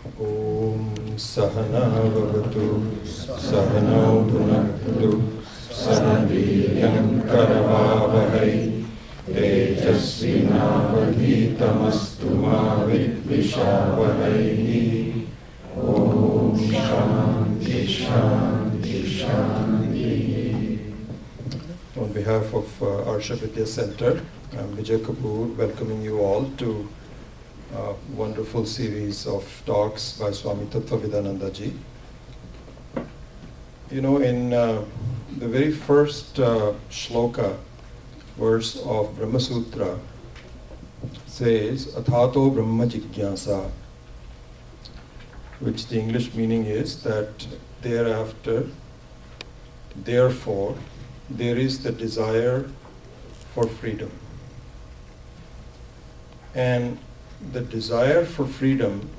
Om Sahana Vavatu Sahano Bhunaktu Sanaviryam Karavavahai Tejasvinavadhitamastu ma vidvishavahai. Om Shanti Shanti Shanti. On behalf of Arsha Vidya Center, I'm Vijay Kapoor, welcoming you all to a wonderful series of talks by Swami Tattvavidananda ji. You know, in the very first shloka, verse of Brahma Sutra, says, Athato Brahma Jigyasa, which the English meaning is that thereafter, therefore, there is the desire for freedom. And the desire for freedom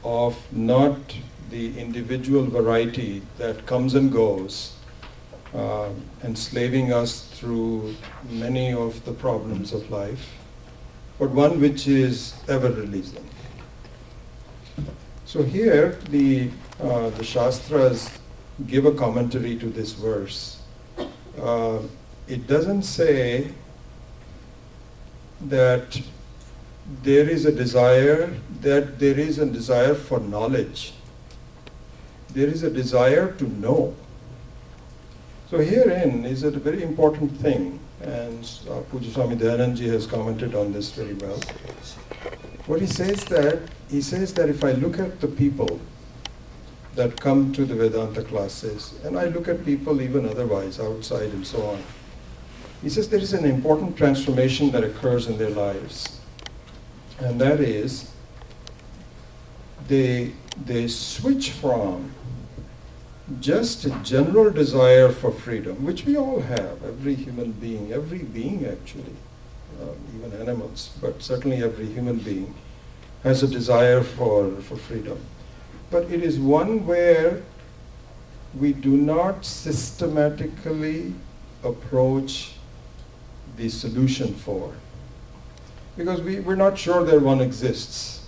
of not the individual variety that comes and goes, enslaving us through many of the problems of life, but one which is ever releasing. So here the Shastras give a commentary to this verse. It doesn't say that there is a desire for knowledge. There is a desire to know. So herein is a very important thing, and Puja Swami Dayanand ji has commented on this very well. What he says that if I look at the people that come to the Vedanta classes, and I look at people even otherwise, outside and so on, he says there is an important transformation that occurs in their lives. And that is, they switch from just a general desire for freedom, which we all have, every human being, every being actually, even animals, but certainly every human being has a desire for freedom. But it is one where we do not systematically approach the solution for, because we're not sure that one exists.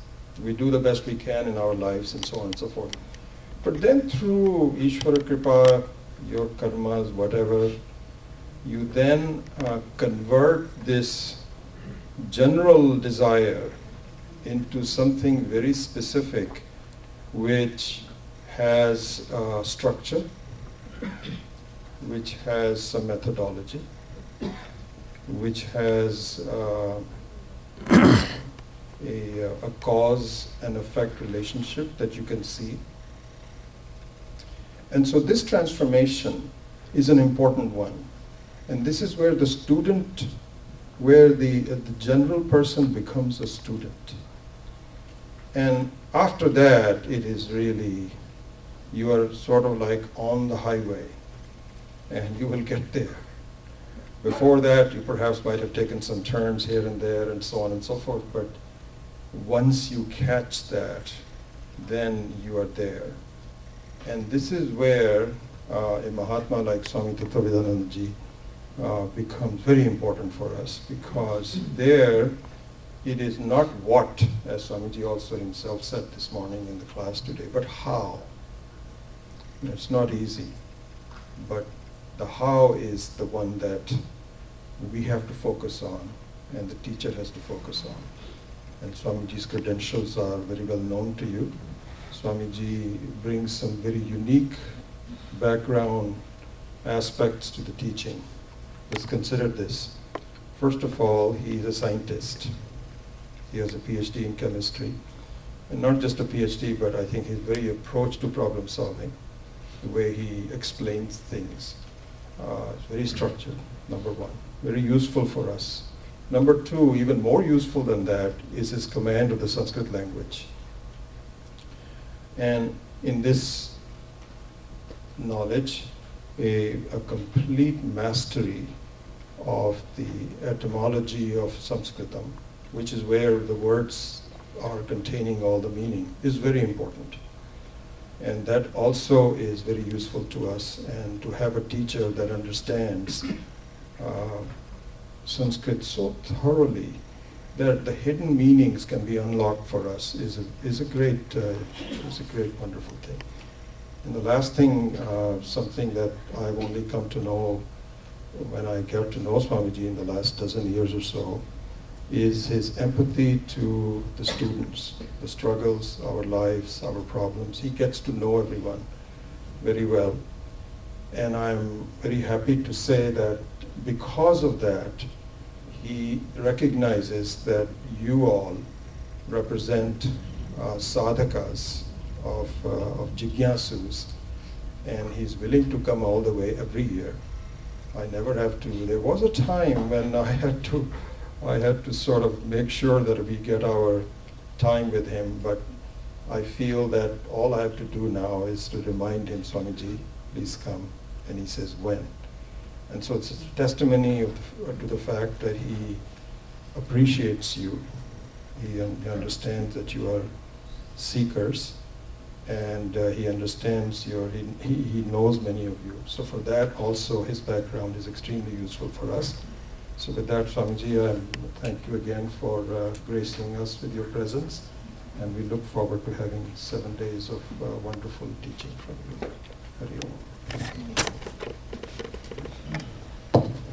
We do the best we can in our lives and so on and so forth. But then through Ishvara Kripa, your karmas, whatever, you then convert this general desire into something very specific, which has structure, which has some methodology, which has a cause and effect relationship that you can see. And so this transformation is an important one. And this is where the student, where the general person becomes a student. And after that, it is really, you are sort of like on the highway, and you will get there. Before that, you perhaps might have taken some turns here and there and so on and so forth, but once you catch that, then you are there. And this is where a Mahatma like Swami Tattvavidananda ji becomes very important for us, because there it is not what, as Swamiji also himself said this morning in the class today, but how. It's not easy, but the how is the one that we have to focus on, and the teacher has to focus on. And Swamiji's credentials are very well known to you. Swamiji brings some very unique background aspects to the teaching. Let's consider this. First of all, he is a scientist. He has a PhD in chemistry. And not just a PhD, but I think his very approach to problem solving, the way he explains things, is very structured, number one. Very useful for us. Number two, even more useful than that, is his command of the Sanskrit language. And in this knowledge, a complete mastery of the etymology of Sanskritam, which is where the words are containing all the meaning, is very important. And that also is very useful to us, and to have a teacher that understands Sanskrit so thoroughly that the hidden meanings can be unlocked for us is a great, wonderful thing. And the last thing, something that I've only come to know when I got to know Swamiji in the last dozen years or so, is his empathy to the students, the struggles, our lives, our problems. He gets to know everyone very well. And I'm very happy to say that because of that, he recognizes that you all represent sadhakas of jigyasus, and he's willing to come all the way every year. I never have to. There was a time when I had to sort of make sure that we get our time with him, but I feel that all I have to do now is to remind him, Swamiji, please come. And he says, when? And so it's a testimony to the fact that he appreciates you. He understands that you are seekers, and he understands he knows many of you. So for that also, his background is extremely useful for us. So with that, Swamiji, thank you again for gracing us with your presence, and we look forward to having 7 days of wonderful teaching from you. Hari Om.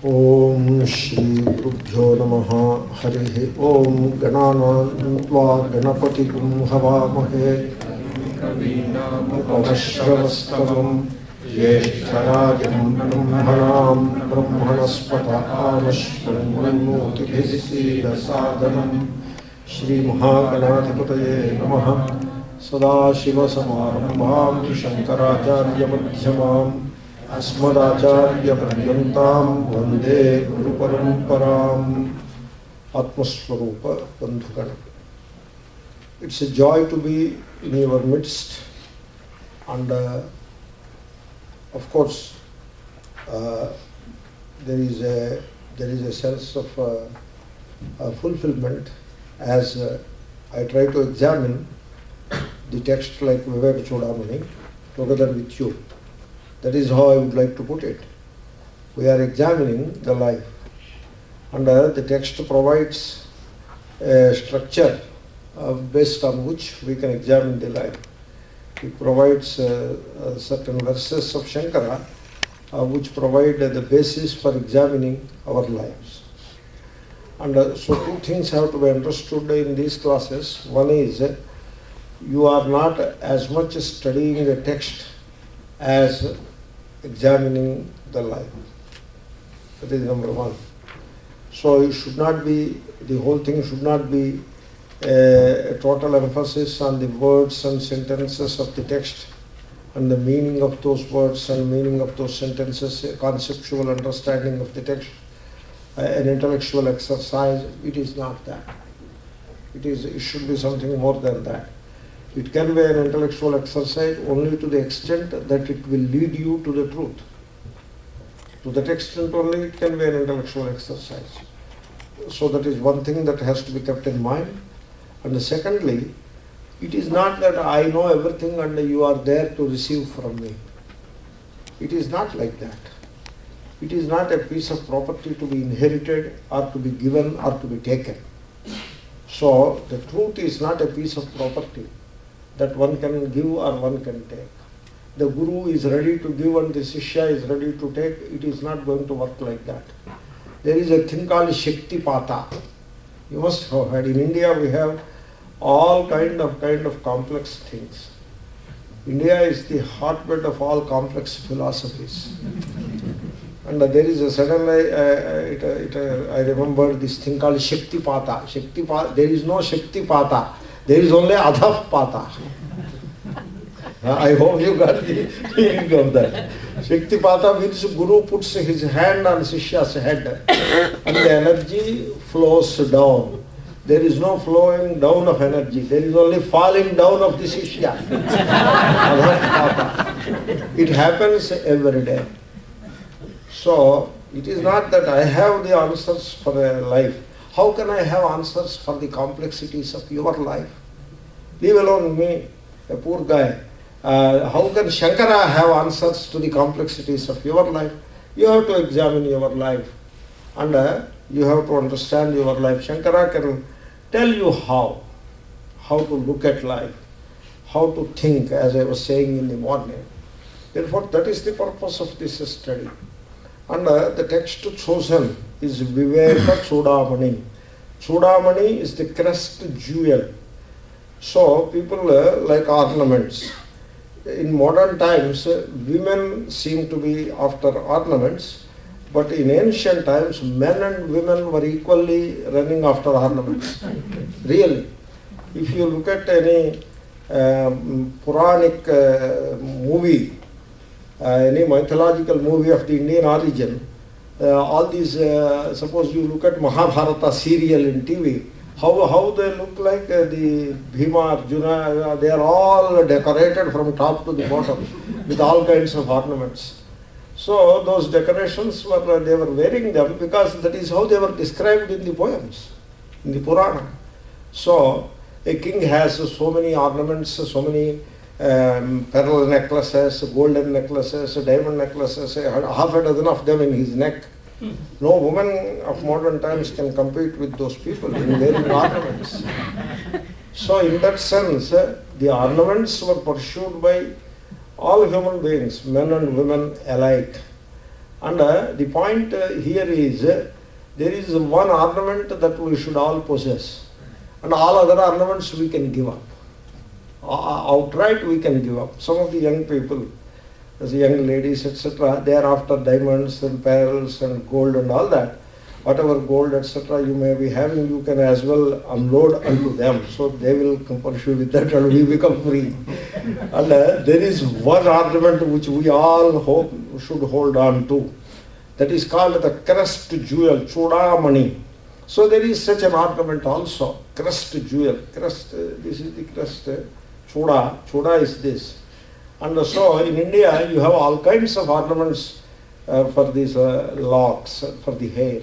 Om Shri Gurubhyo Namaha Harihi Om Ganana Tva Ganapati Gum Havamahe Upavashravastvam Yeshtarajam Brahmanam Brahmanaspata Anashvanmoti Bhisida Sadhanam Shri Mahaganadhipataye Namaha Sadashiva Samarambham Shankaracharya Madhyamam Asmadacharya Paryantam Vande Guru Paramparam. Atmaswarupa Bandhugana. It's a joy to be in your midst, and of course there is a sense of fulfillment as I try to examine the text like Viveka Chudamani together with you. That is how I would like to put it. We are examining the life, and the text provides a structure based on which we can examine the life. It provides certain verses of Shankara which provide the basis for examining our lives. And so two things have to be understood in these classes. One is you are not as much studying the text as examining the life. That is number one. So it should not be, the whole thing should not be a total emphasis on the words and sentences of the text and the meaning of those words and meaning of those sentences, a conceptual understanding of the text, an intellectual exercise. It is not that. It should be something more than that. It can be an intellectual exercise only to the extent that it will lead you to the truth. To that extent only it can be an intellectual exercise. So that is one thing that has to be kept in mind. And secondly, it is not that I know everything and you are there to receive from me. It is not like that. It is not a piece of property to be inherited or to be given or to be taken. So the truth is not a piece of property that one can give or one can take. The Guru is ready to give and the Shishya is ready to take. It is not going to work like that. There is a thing called Shakti Pata. You must have heard. In India we have all kind of complex things. India is the hotbed of all complex philosophies. And there is a suddenly, I remember this thing called Shakti Pata. There is no Shakti Pata. There is only Adhav Pata. I hope you got the meaning of that. Shakti Pata means Guru puts his hand on Shishya's head and the energy flows down. There is no flowing down of energy. There is only falling down of the Shishya. Adhav Pata. It happens every day. So, it is not that I have the answers for a life. How can I have answers for the complexities of your life? Leave alone me, a poor guy. How can Shankara have answers to the complexities of your life? You have to examine your life and you have to understand your life. Shankara can tell you how to look at life, how to think, as I was saying in the morning. Therefore, that is the purpose of this study. And the text chosen is Viveka Chudamani. Chudamani is the crest jewel. So people like ornaments. In modern times, women seem to be after ornaments, but in ancient times, men and women were equally running after ornaments. Really. If you look at any Puranic movie, any mythological movie of the Indian origin, all these, suppose you look at Mahabharata serial in TV, how they look like the Bhima, Arjuna, they are all decorated from top to the bottom with all kinds of ornaments. So those decorations they were wearing them because that is how they were described in the poems, in the Purana. So a king has so many ornaments, so many pearl necklaces, golden necklaces, diamond necklaces, half a dozen of them in his neck. No woman of modern times can compete with those people in wearing ornaments. So in that sense, the ornaments were pursued by all human beings, men and women alike. And the point here is, there is one ornament that we should all possess, and all other ornaments we can give up. Outright we can give up. Some of the young people, as young ladies, etc., they are after diamonds and pearls and gold and all that. Whatever gold, etc., you may be having, you can as well unload unto them. So they will pursue with that and we become free. And there is one ornament which we all should hold on to. That is called the crest jewel, Chudamani. So there is such an ornament also, crest jewel. Crest, this is the crest, Chuda. Chuda is this. And so in India you have all kinds of ornaments for these locks, for the hair.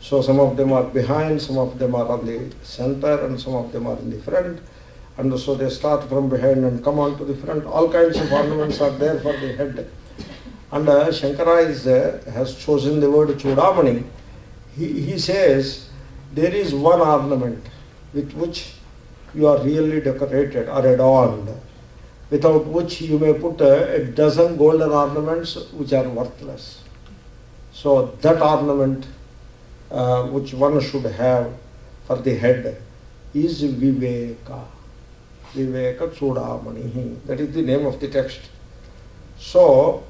So some of them are behind, some of them are on the center, and some of them are in the front. And so they start from behind and come on to the front. All kinds of ornaments are there for the head. And Shankara has chosen the word Chudamani. He says there is one ornament with which you are really decorated or adorned, without which you may put a dozen golden ornaments which are worthless. So that ornament which one should have for the head is Viveka. Viveka Chudamani. That is the name of the text. So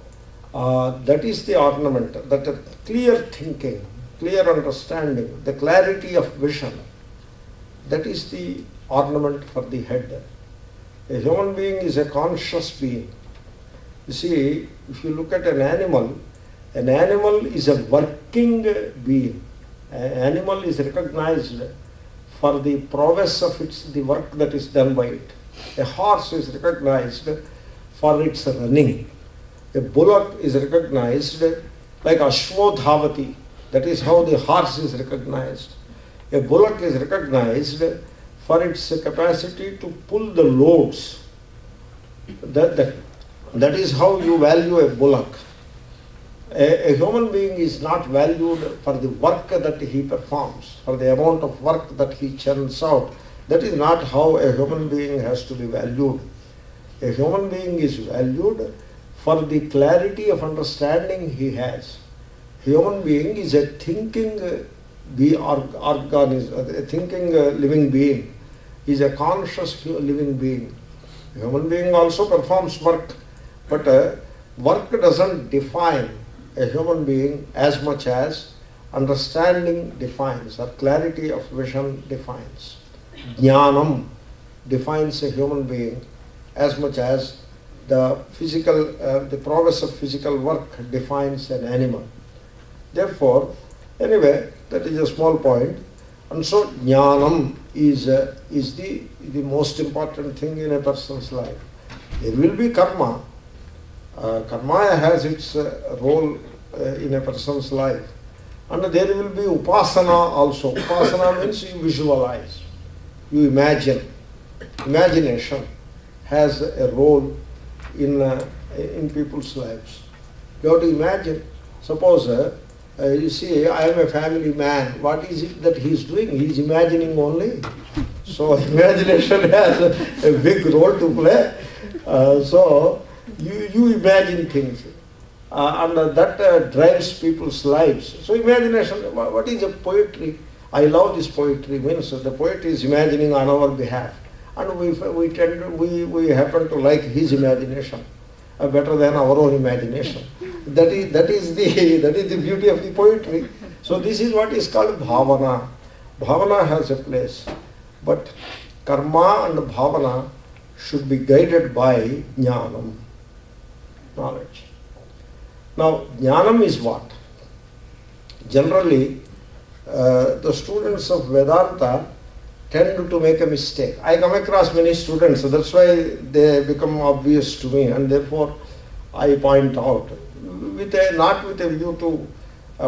that is the ornament, that clear thinking, clear understanding, the clarity of vision. That is the ornament for the head. A human being is a conscious being. You see, if you look at an animal is a working being. An animal is recognized for the prowess of the work that is done by it. A horse is recognized for its running. A bullock is recognized like Ashwodhavati. That is how the horse is recognized. A bullock is recognized for its capacity to pull the loads. That is how you value a bullock. A human being is not valued for the work that he performs, for the amount of work that he churns out. That is not how a human being has to be valued. A human being is valued for the clarity of understanding he has. A human being is a thinking a thinking living being. He is a conscious living being. A human being also performs work, but work doesn't define a human being as much as understanding defines, or clarity of vision defines. Jnanam defines a human being as much as the prowess of physical work defines an animal. Therefore, anyway, that is a small point. And so jnanam is the most important thing in a person's life. There will be karma. Karma has its role in a person's life. And there will be upasana also. Upasana means you visualize, you imagine. Imagination has a role in people's lives. You have to imagine. Suppose You see, I am a family man. What is it that he is doing? He is imagining only. So imagination has a big role to play. So you imagine things. And that drives people's lives. So imagination, what is a poetry? I love this poetry. Means the poet is imagining on our behalf. And we happen to like his imagination better than our own imagination. That is the beauty of the poetry. So this is what is called bhavana. Bhavana has a place. But karma and bhavana should be guided by jnanam, knowledge. Now, jnanam is what? Generally, the students of Vedanta tend to make a mistake. I come across many students, so that's why they become obvious to me, and therefore I point out, not with a view to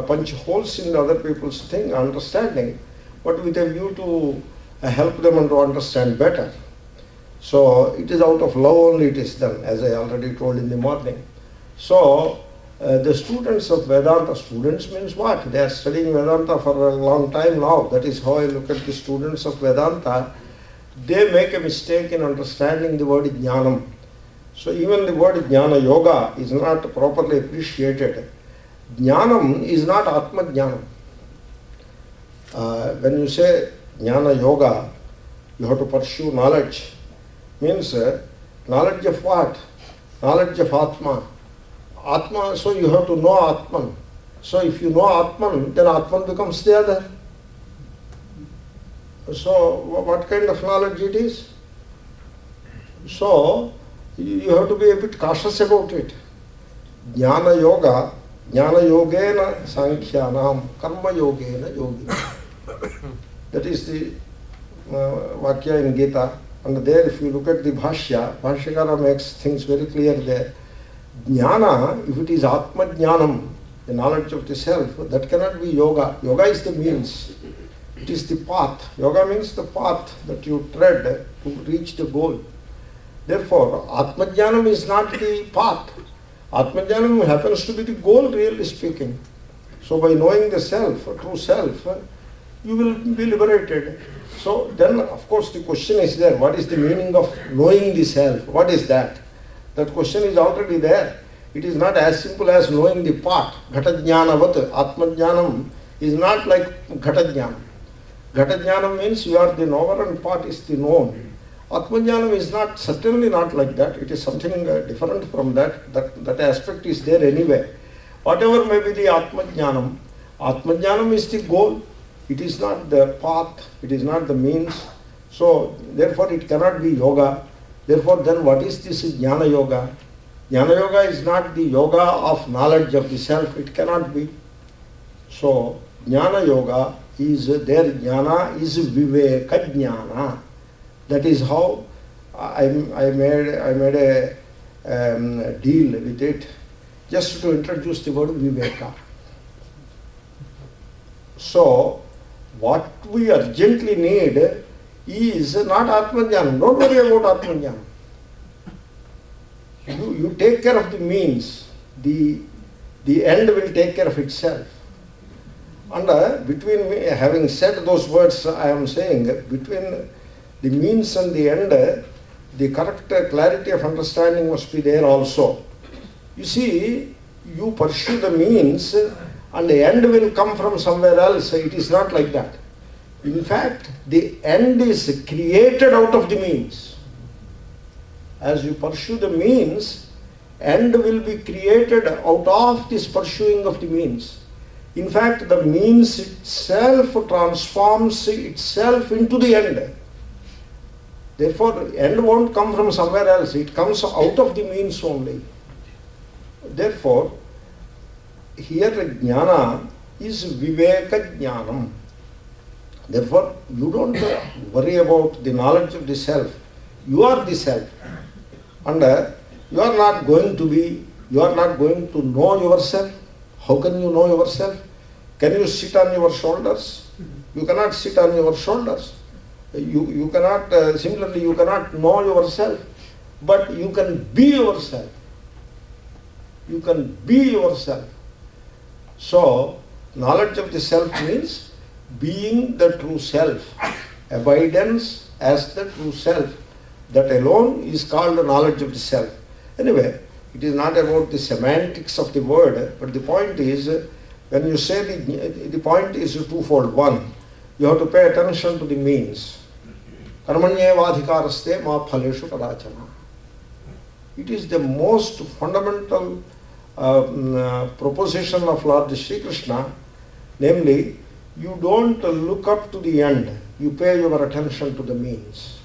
punch holes in other people's understanding, but with a view to help them and to understand better. So it is out of love only it is done, as I already told in the morning. So the students of Vedanta, students means what? They are studying Vedanta for a long time now. That is how I look at the students of Vedanta. They make a mistake in understanding the word jnanam. So even the word jnana yoga is not properly appreciated. Jnanam is not atma jnanam. When you say jnana yoga, you have to pursue knowledge. Means knowledge of what? Knowledge of atma. Atma, so you have to know Atman. So if you know Atman, then Atman becomes the other. So what kind of knowledge it is? So you have to be a bit cautious about it. Jnana yoga, jnana yogena sankhyanam, karma yogena yogi. That is the Vakya in Gita. And there if you look at the Bhashya, Bhashyakara makes things very clear there. Jnana, if it is Atma Jnanam, the knowledge of the self, that cannot be yoga. Yoga is the means. It is the path. Yoga means the path that you tread to reach the goal. Therefore, Atma Jnanam is not the path. Atma Jnanam happens to be the goal, really speaking. So by knowing the self, true self, you will be liberated. So then, of course, the question is there. What is the meaning of knowing the self? What is that? That question is already there. It is not as simple as knowing the part. Ghata jnanavat, Atma jnanam is not like Ghata jnana. Ghata jnana means you are the knower and part is the known. Atma jnanam is not, certainly not like that. It is something different from that. That aspect is there anyway. Whatever may be the Atma jnanam is the goal. It is not the path. It is not the means. So therefore it cannot be yoga. Therefore, then what is this jnana yoga? Jnana yoga is not the yoga of knowledge of the self. It cannot be. So, jnana yoga is, their jnana is viveka jnana. That is how I made a deal with it, just to introduce the word viveka. So, what we urgently need is not Atma Jnana. Don't worry about Atma Jnana. You take care of the means. The end will take care of itself. And between me, having said those words, I am saying between the means and the end, the correct clarity of understanding must be there also. You see, you pursue the means and the end will come from somewhere else. It is not like that. In fact, the end is created out of the means. As you pursue the means, end will be created out of this pursuing of the means. In fact, the means itself transforms itself into the end. Therefore, end won't come from somewhere else. It comes out of the means only. Therefore, here jnana is viveka jnanam. Therefore, you don't worry about the knowledge of the self. You are the self. And you are not going to know yourself. How can you know yourself? Can you sit on your shoulders? You cannot sit on your shoulders. You cannot, similarly, you cannot know yourself. But you can be yourself. You can be yourself. So, Knowledge of the self means being the true self, abidance as the true self. That alone is called the knowledge of the self. Anyway, it is not about the semantics of the word, but the point is, when you say the point is twofold. One, you have to pay attention to the means. Karmanyevadhikaraste ma phaleshu kadachana. It is the most fundamental proposition of Lord Sri Krishna, namely, you don't look up to the end, you pay your attention to the means.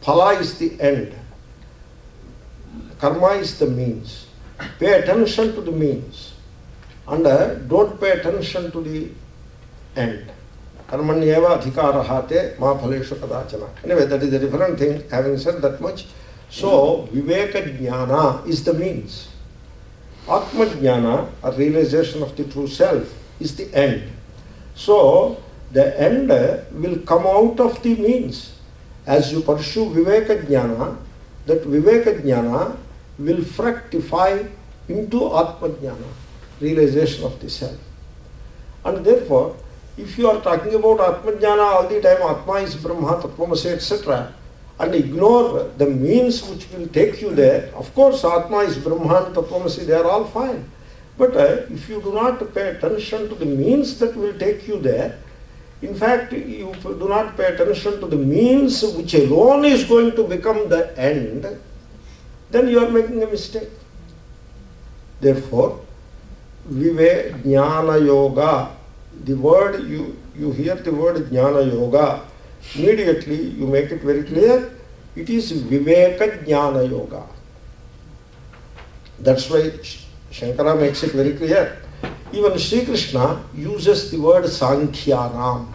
Phala is the end, karma is the means. Pay attention to the means and don't pay attention to the end. Karmanyeva adhikarahate ma phaleshu kadachana. Anyway, that is a different thing. Having said that much, so Viveka Jnana is the means. Atma Jnana, a realization of the true self, is the end. So the end will come out of the means. As you pursue Viveka Jnana, that Viveka Jnana will fructify into Atma Jnana, realization of the self. And therefore, if you are talking about Atma Jnana all the time, Atma is Brahma, Tattvamasi, etc., and ignore the means which will take you there, of course Atma is Brahma and Tattvamasi, they are all fine. But if you do not pay attention to the means that will take you there, in fact, you do not pay attention to the means which alone is going to become the end, then you are making a mistake. Therefore, Vive Jnana Yoga, the word, you hear the word Jnana Yoga, immediately you make it very clear, it is Viveka Jnana Yoga. That's why Shankara makes it very clear. Even Sri Krishna uses the word Sankhyanam.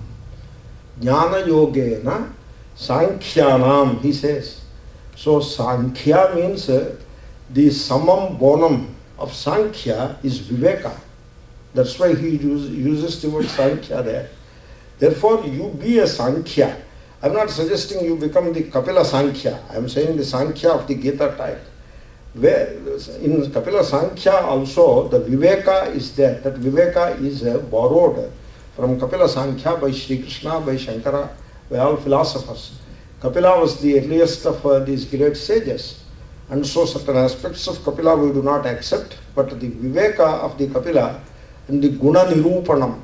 Jnana Yogena Sankhyanam, he says. So Sankhya means the summum bonum of Sankhya is Viveka. That's why he uses the word Sankhya there. Therefore, you be a Sankhya. I am not suggesting you become the Kapila Sankhya. I am saying the Sankhya of the Gita type. Where in Kapila Sankhya also the Viveka is there. That Viveka is borrowed from Kapila Sankhya by Sri Krishna, by Shankara, by all philosophers. Kapila was the earliest of these great sages. And so certain aspects of Kapila we do not accept, but the Viveka of the Kapila and the Guna Nirupanam,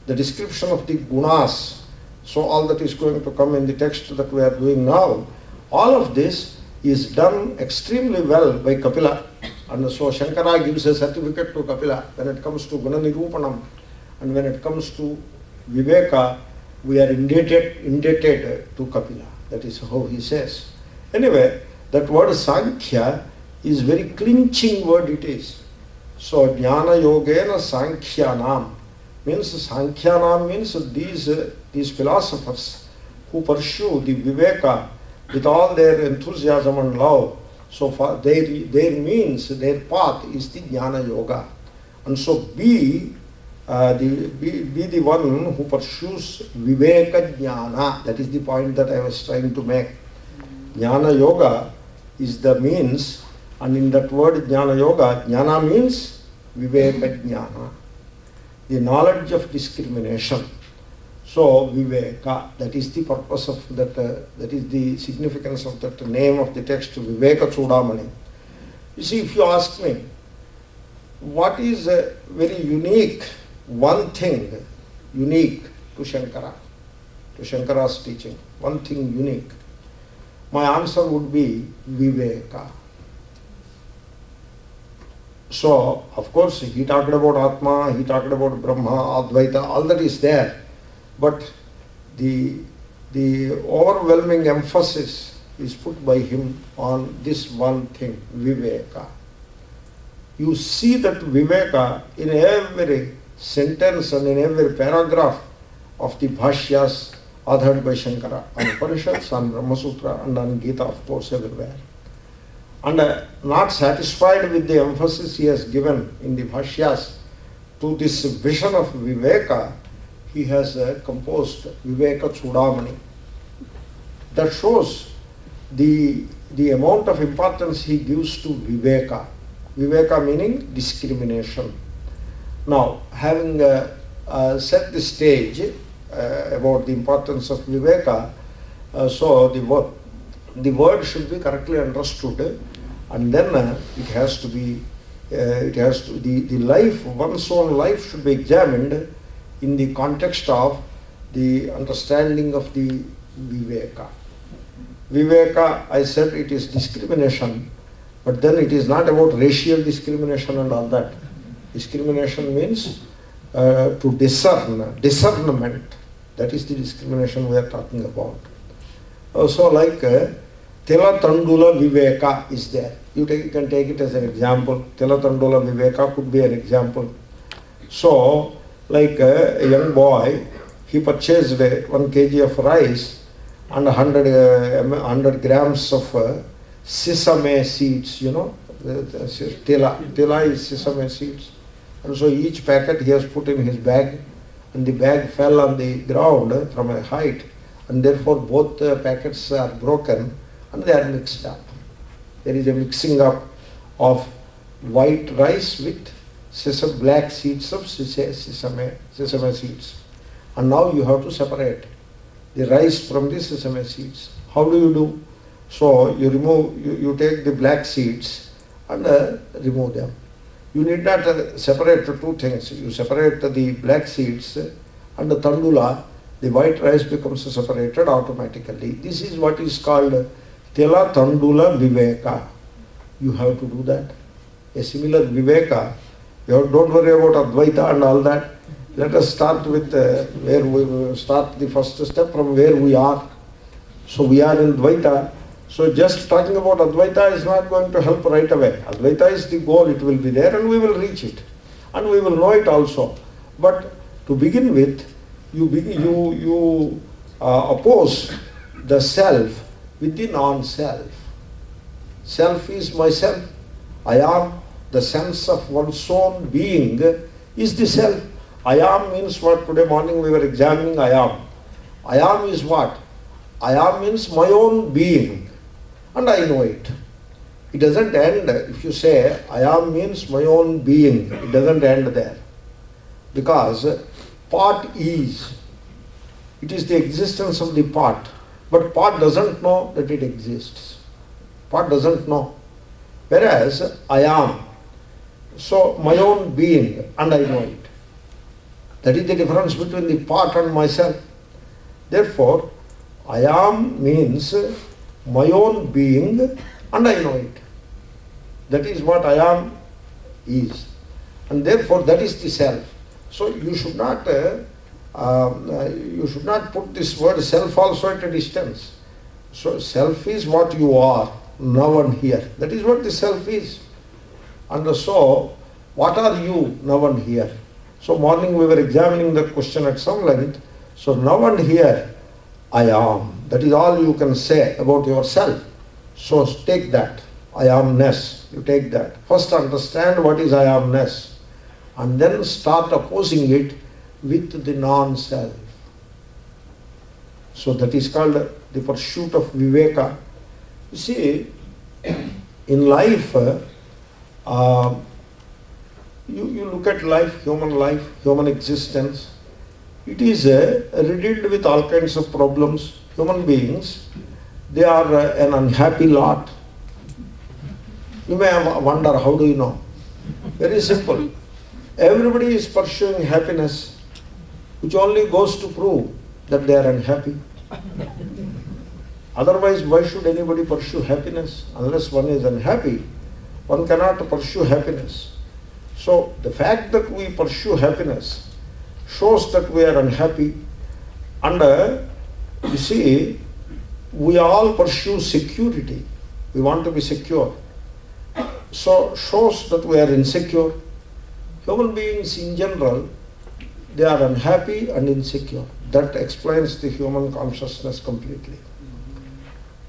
the description of the Gunas, so all that is going to come in the text that we are doing now, all of this is done extremely well by Kapila. And so Shankara gives a certificate to Kapila when it comes to Guna Nirupanam. And when it comes to Viveka, we are indebted to Kapila. That is how he says. Anyway, that word Sankhya is very clinching word it is. So Jnana Yogena Sankhyanam means Sankhyanam means these philosophers who pursue the Viveka with all their enthusiasm and love. So far their means, their path is the Jnana Yoga. And so be the one who pursues Viveka Jnana. That is the point that I was trying to make. Jnana Yoga is the means, and in that word Jnana Yoga, Jnana means Viveka Jnana, the knowledge of discrimination. So Viveka, that is the purpose of that, that is the significance of that name of the text, Viveka Chudamani. You see, if you ask me, what is a very unique, one thing unique to Shankara, to Shankara's teaching, one thing unique, my answer would be Viveka. So, of course, he talked about Atma, he talked about Brahma, Advaita, all that is there. But the overwhelming emphasis is put by him on this one thing, Viveka. You see that Viveka in every sentence and in every paragraph of the Bhashyas authored by Shankara, on Upanishads, on Brahma Sutra, and on Gita, of course, everywhere. And not satisfied with the emphasis he has given in the Bhashyas to this vision of Viveka, he has composed Viveka Chudamani. That shows the amount of importance he gives to Viveka. Viveka meaning discrimination. Now, having set the stage about the importance of Viveka. So the word should be correctly understood, and then it has to be, the life, one's own life should be examined in the context of the understanding of the Viveka. Viveka, I said it is discrimination, but then it is not about racial discrimination and all that. Discrimination means to discern, discernment. That is the discrimination we are talking about. So like Tila Tandula Viveka is there. You can take it as an example. Tila Tandula Viveka could be an example. So like a young boy, he purchased 1 kg of rice and 100 grams of sesame seeds, you know. Tila is sesame seeds. And so each packet he has put in his bag, and the bag fell on the ground from a height, and therefore both packets are broken and they are mixed up. There is a mixing up of white rice with black seeds of sesame seeds. And now you have to separate the rice from the sesame seeds. How do you do? So you take the black seeds and remove them. You need not separate the two things. You separate the black seeds and the tandula, the white rice becomes separated automatically. This is what is called Tela Tandula Viveka. You have to do that. A similar Viveka. Don't worry about Advaita and all that. Let us start with where we will start the first step from where we are. So we are in Dvaita. So just talking about Advaita is not going to help right away. Advaita is the goal, it will be there and we will reach it. And we will know it also. But to begin with, you oppose the self with the non-self. Self is myself. I am. The sense of one's own being is the self. I am means what? Today morning we were examining I am. I am is what? I am means my own being. And I know it. It doesn't end if you say I am means my own being. It doesn't end there. Because part is. It is the existence of the part. But part doesn't know that it exists. Part doesn't know. Whereas I am. So my own being and I know it. That is the difference between the part and myself. Therefore, I am means my own being and I know it. That is what I am is. And therefore that is the self. So you should not put this word self also at a distance. So self is what you are now and here. That is what the self is. And so what are you now and here? So morning we were examining that question at some length. So now and here I am. That is all you can say about yourself. So take that, I amness. You take that. First understand what is I amness. And then start opposing it with the non-self. So that is called the pursuit of Viveka. You see, in life, you look at life, human existence. It is riddled with all kinds of problems. Human beings, they are an unhappy lot. You may wonder, how do you know? Very simple. Everybody is pursuing happiness, which only goes to prove that they are unhappy. Otherwise, why should anybody pursue happiness? Unless one is unhappy, one cannot pursue happiness. So the fact that we pursue happiness shows that we are unhappy. And you see, we all pursue security. We want to be secure. So shows that we are insecure. Human beings in general, they are unhappy and insecure. That explains the human consciousness completely.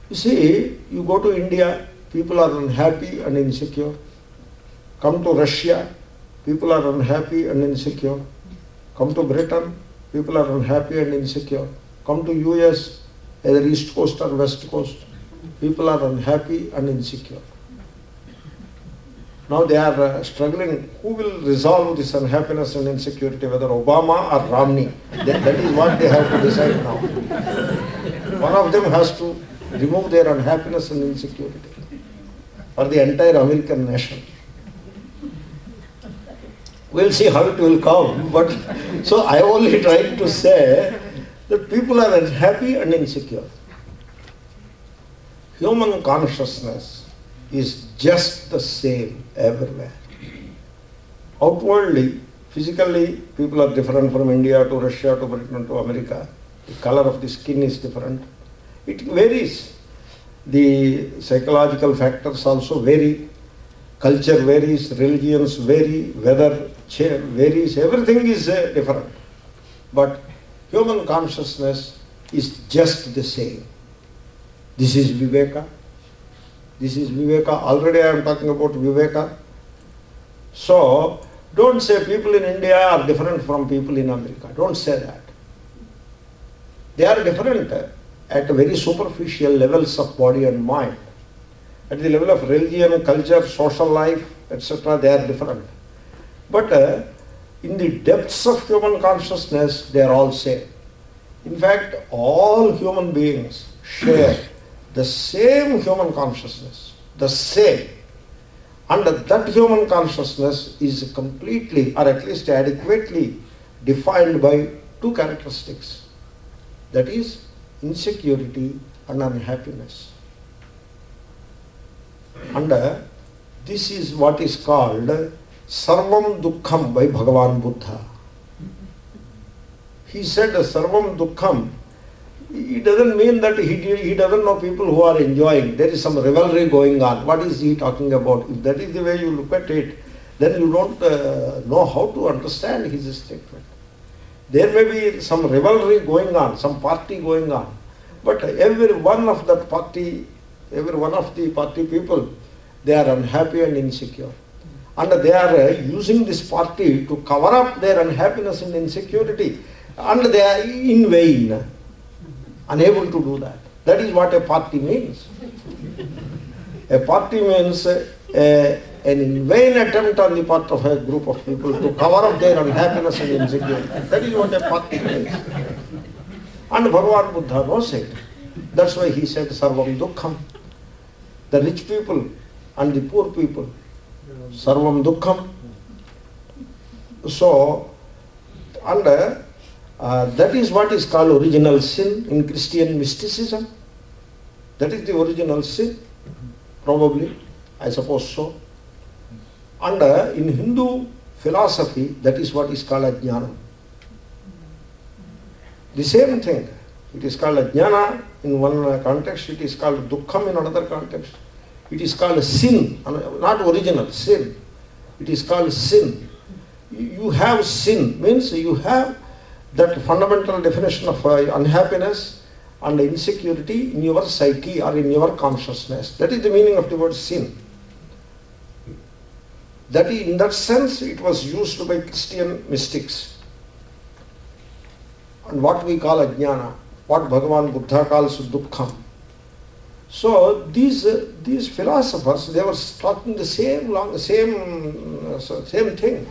You see, you go to India, people are unhappy and insecure. Come to Russia, people are unhappy and insecure. Come to Britain, people are unhappy and insecure. Come to US, either East Coast or West Coast, people are unhappy and insecure. Now they are struggling. Who will resolve this unhappiness and insecurity, whether Obama or Romney? That is what they have to decide now. One of them has to remove their unhappiness and insecurity for the entire American nation. We'll see how it will come. But so I only tried to say that people are unhappy and insecure. Human consciousness is just the same everywhere. Outwardly, physically, people are different from India to Russia to Britain to America. The color of the skin is different. It varies. The psychological factors also vary. Culture varies, religions vary, weather varies, everything is different. But human consciousness is just the same. This is Viveka. This is Viveka. Already I am talking about Viveka. So, don't say people in India are different from people in America. Don't say that. They are different at very superficial levels of body and mind. At the level of religion, culture, social life, etc., they are different. But in the depths of human consciousness, they are all same. In fact, all human beings share the same human consciousness, the same. And that human consciousness is completely, or at least adequately, defined by two characteristics. That is, insecurity and unhappiness. And this is what is called Sarvam Dukkham by Bhagavan Buddha. He said Sarvam Dukkham. It doesn't mean that he doesn't know people who are enjoying. There is some revelry going on. What is he talking about? If that is the way you look at it, then you don't know how to understand his statement. There may be some revelry going on, some party going on. But every one of that party, every one of the party people, they are unhappy and insecure. And they are using this party to cover up their unhappiness and insecurity. And they are in vain, unable to do that. That is what a party means. A party means an in vain attempt on the part of a group of people to cover up their unhappiness and insecurity. That is what a party means. And Bhagavan Buddha knows it. That's why he said Sarvam Dukkham. The rich people and the poor people. Sarvam Dukkham. So, and that is what is called original sin in Christian mysticism. That is the original sin, probably, I suppose so. And in Hindu philosophy, that is what is called ajnana. The same thing. It is called ajnana in one context, it is called dukkham in another context. It is called sin, not original, sin. It is called sin. You have sin, means you have that fundamental definition of unhappiness and insecurity in your psyche or in your consciousness. That is the meaning of the word sin. That is, in that sense, it was used by Christian mystics. And what we call ajnana, what Bhagavan Buddha calls dukkham. So these philosophers, they were talking the same thing.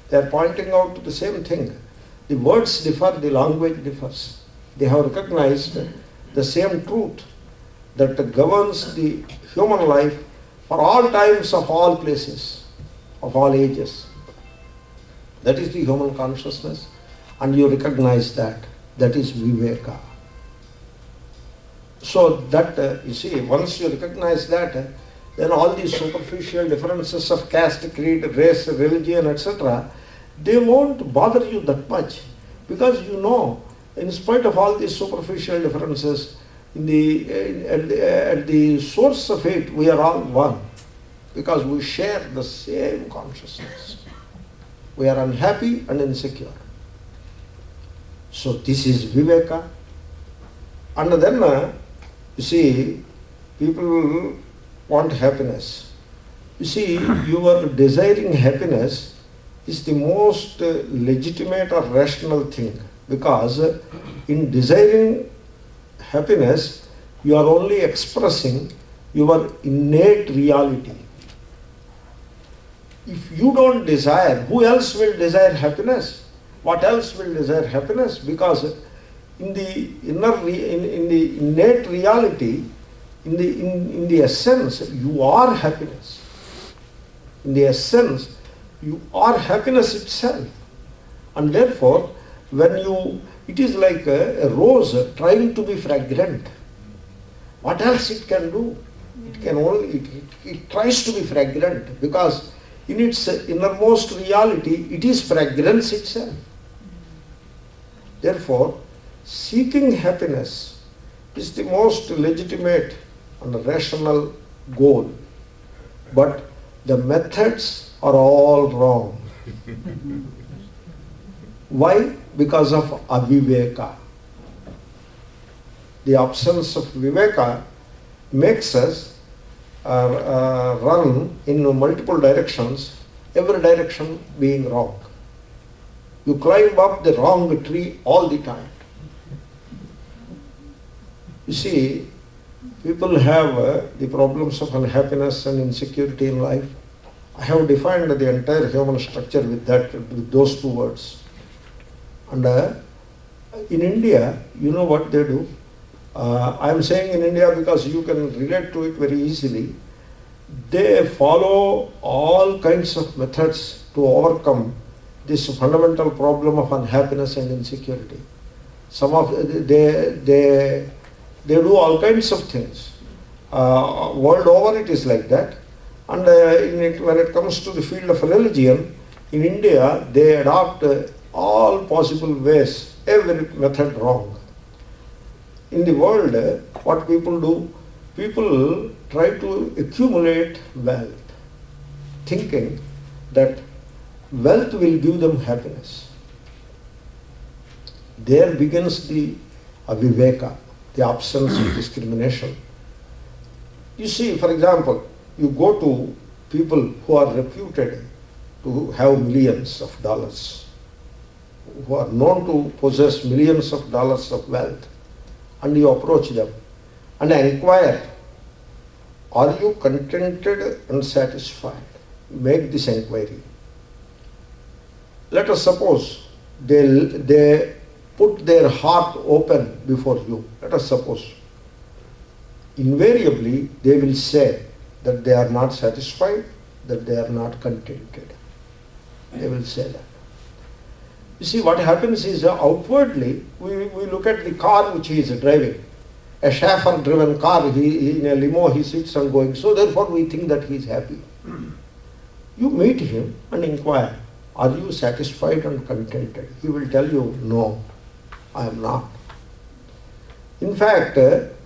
They are pointing out to the same thing. The words differ, the language differs. They have recognized the same truth that governs the human life for all times of all places, of all ages. That is the human consciousness, and you recognize that. That is Viveka. So that, you see, once you recognize that, then all these superficial differences of caste, creed, race, religion, etc., they won't bother you that much, because you know, in spite of all these superficial differences, at the source of it, we are all one, because we share the same consciousness. We are unhappy and insecure. So this is Viveka. And then, you see, people want happiness. You see, your desiring happiness is the most legitimate or rational thing, because in desiring happiness, you are only expressing your innate reality. if you don't desire, who else will desire happiness? What else will desire happiness? Because in the in the innate reality, in the essence, you are happiness. In the essence, you are happiness itself. And therefore, it is like a rose trying to be fragrant. What else it can do? It tries to be fragrant, because in its innermost reality, it is fragrance itself. Therefore, seeking happiness is the most legitimate and rational goal. But the methods are all wrong. Why? Because of aviveka. The absence of viveka makes us run in multiple directions, every direction being wrong. You climb up the wrong tree all the time. You see, people have the problems of unhappiness and insecurity in life. I have defined the entire human structure with those two words. And in India, you know what they do? I am saying in India because you can relate to it very easily. They follow all kinds of methods to overcome this fundamental problem of unhappiness and insecurity. They do all kinds of things. World over it is like that. And when it comes to the field of religion, in India they adopt all possible ways, every method wrong. In the world, what people do, people try to accumulate wealth, thinking that wealth will give them happiness. There begins the viveka, the absence of discrimination. You see, for example, you go to people who are reputed to have millions of dollars, who are known to possess millions of dollars of wealth, and you approach them and inquire, are you contented and satisfied? Make this inquiry. Let us suppose they put their heart open before you. Let us suppose. Invariably, they will say that they are not satisfied, that they are not contented. They will say that. You see, what happens is outwardly, we look at the car which he is driving. A chauffeur-driven car, in a limo, he sits and going. So therefore, we think that he is happy. You meet him and inquire, are you satisfied and contented? He will tell you, no, I am not. In fact,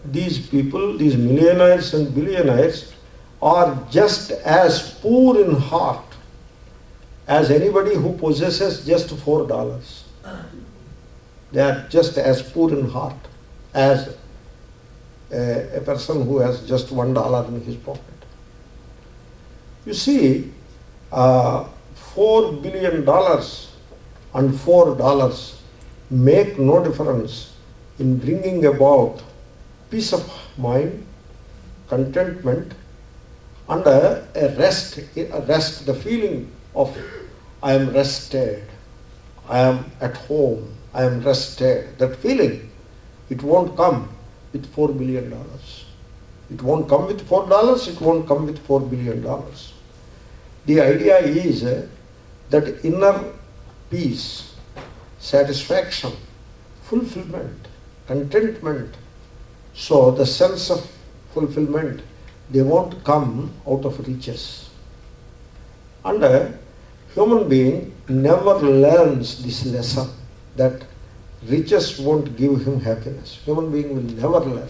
these people, these millionaires and billionaires, are just as poor in heart as anybody who possesses just $4. They are just as poor in heart as a person who has just $1 in his pocket. You see, $4 billion and $4 make no difference in bringing about peace of mind, contentment, and a rest, the feeling of I am rested, I am at home, I am rested. That feeling, it won't come with $4 billion. It won't come with $4, it won't come with $4 billion. The idea is that inner peace, satisfaction, fulfillment, contentment. So the sense of fulfillment, they won't come out of riches. And a human being never learns this lesson that riches won't give him happiness. Human being will never learn.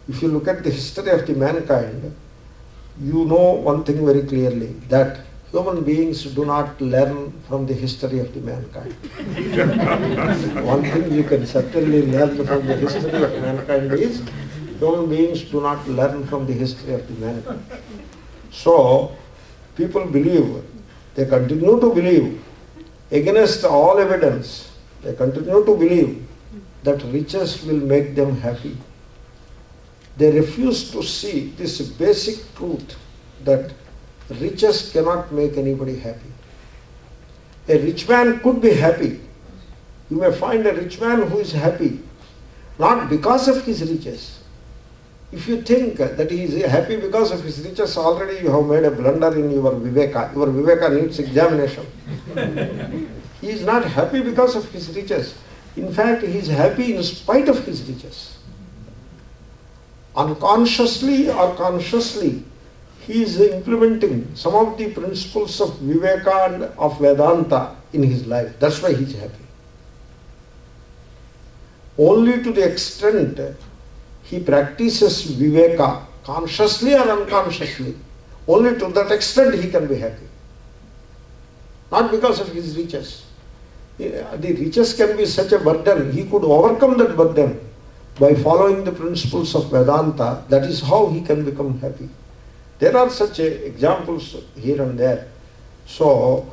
If you look at the history of the mankind, you know one thing very clearly, that human beings do not learn from the history of the mankind. One thing you can certainly learn from the history of mankind is human beings do not learn from the history of the mankind. So people believe, they continue to believe, against all evidence, they continue to believe that riches will make them happy. They refuse to see this basic truth that riches cannot make anybody happy. A rich man could be happy. You may find a rich man who is happy, not because of his riches. If you think that he is happy because of his riches, already you have made a blunder in your Viveka. Your Viveka needs examination. He is not happy because of his riches. In fact, he is happy in spite of his riches. Unconsciously or consciously, he is implementing some of the principles of Viveka and of Vedanta in his life. That's why he is happy. Only to the extent he practices Viveka, consciously or unconsciously, only to that extent he can be happy. Not because of his riches. The riches can be such a burden, he could overcome that burden by following the principles of Vedanta. That is how he can become happy. There are such examples here and there. So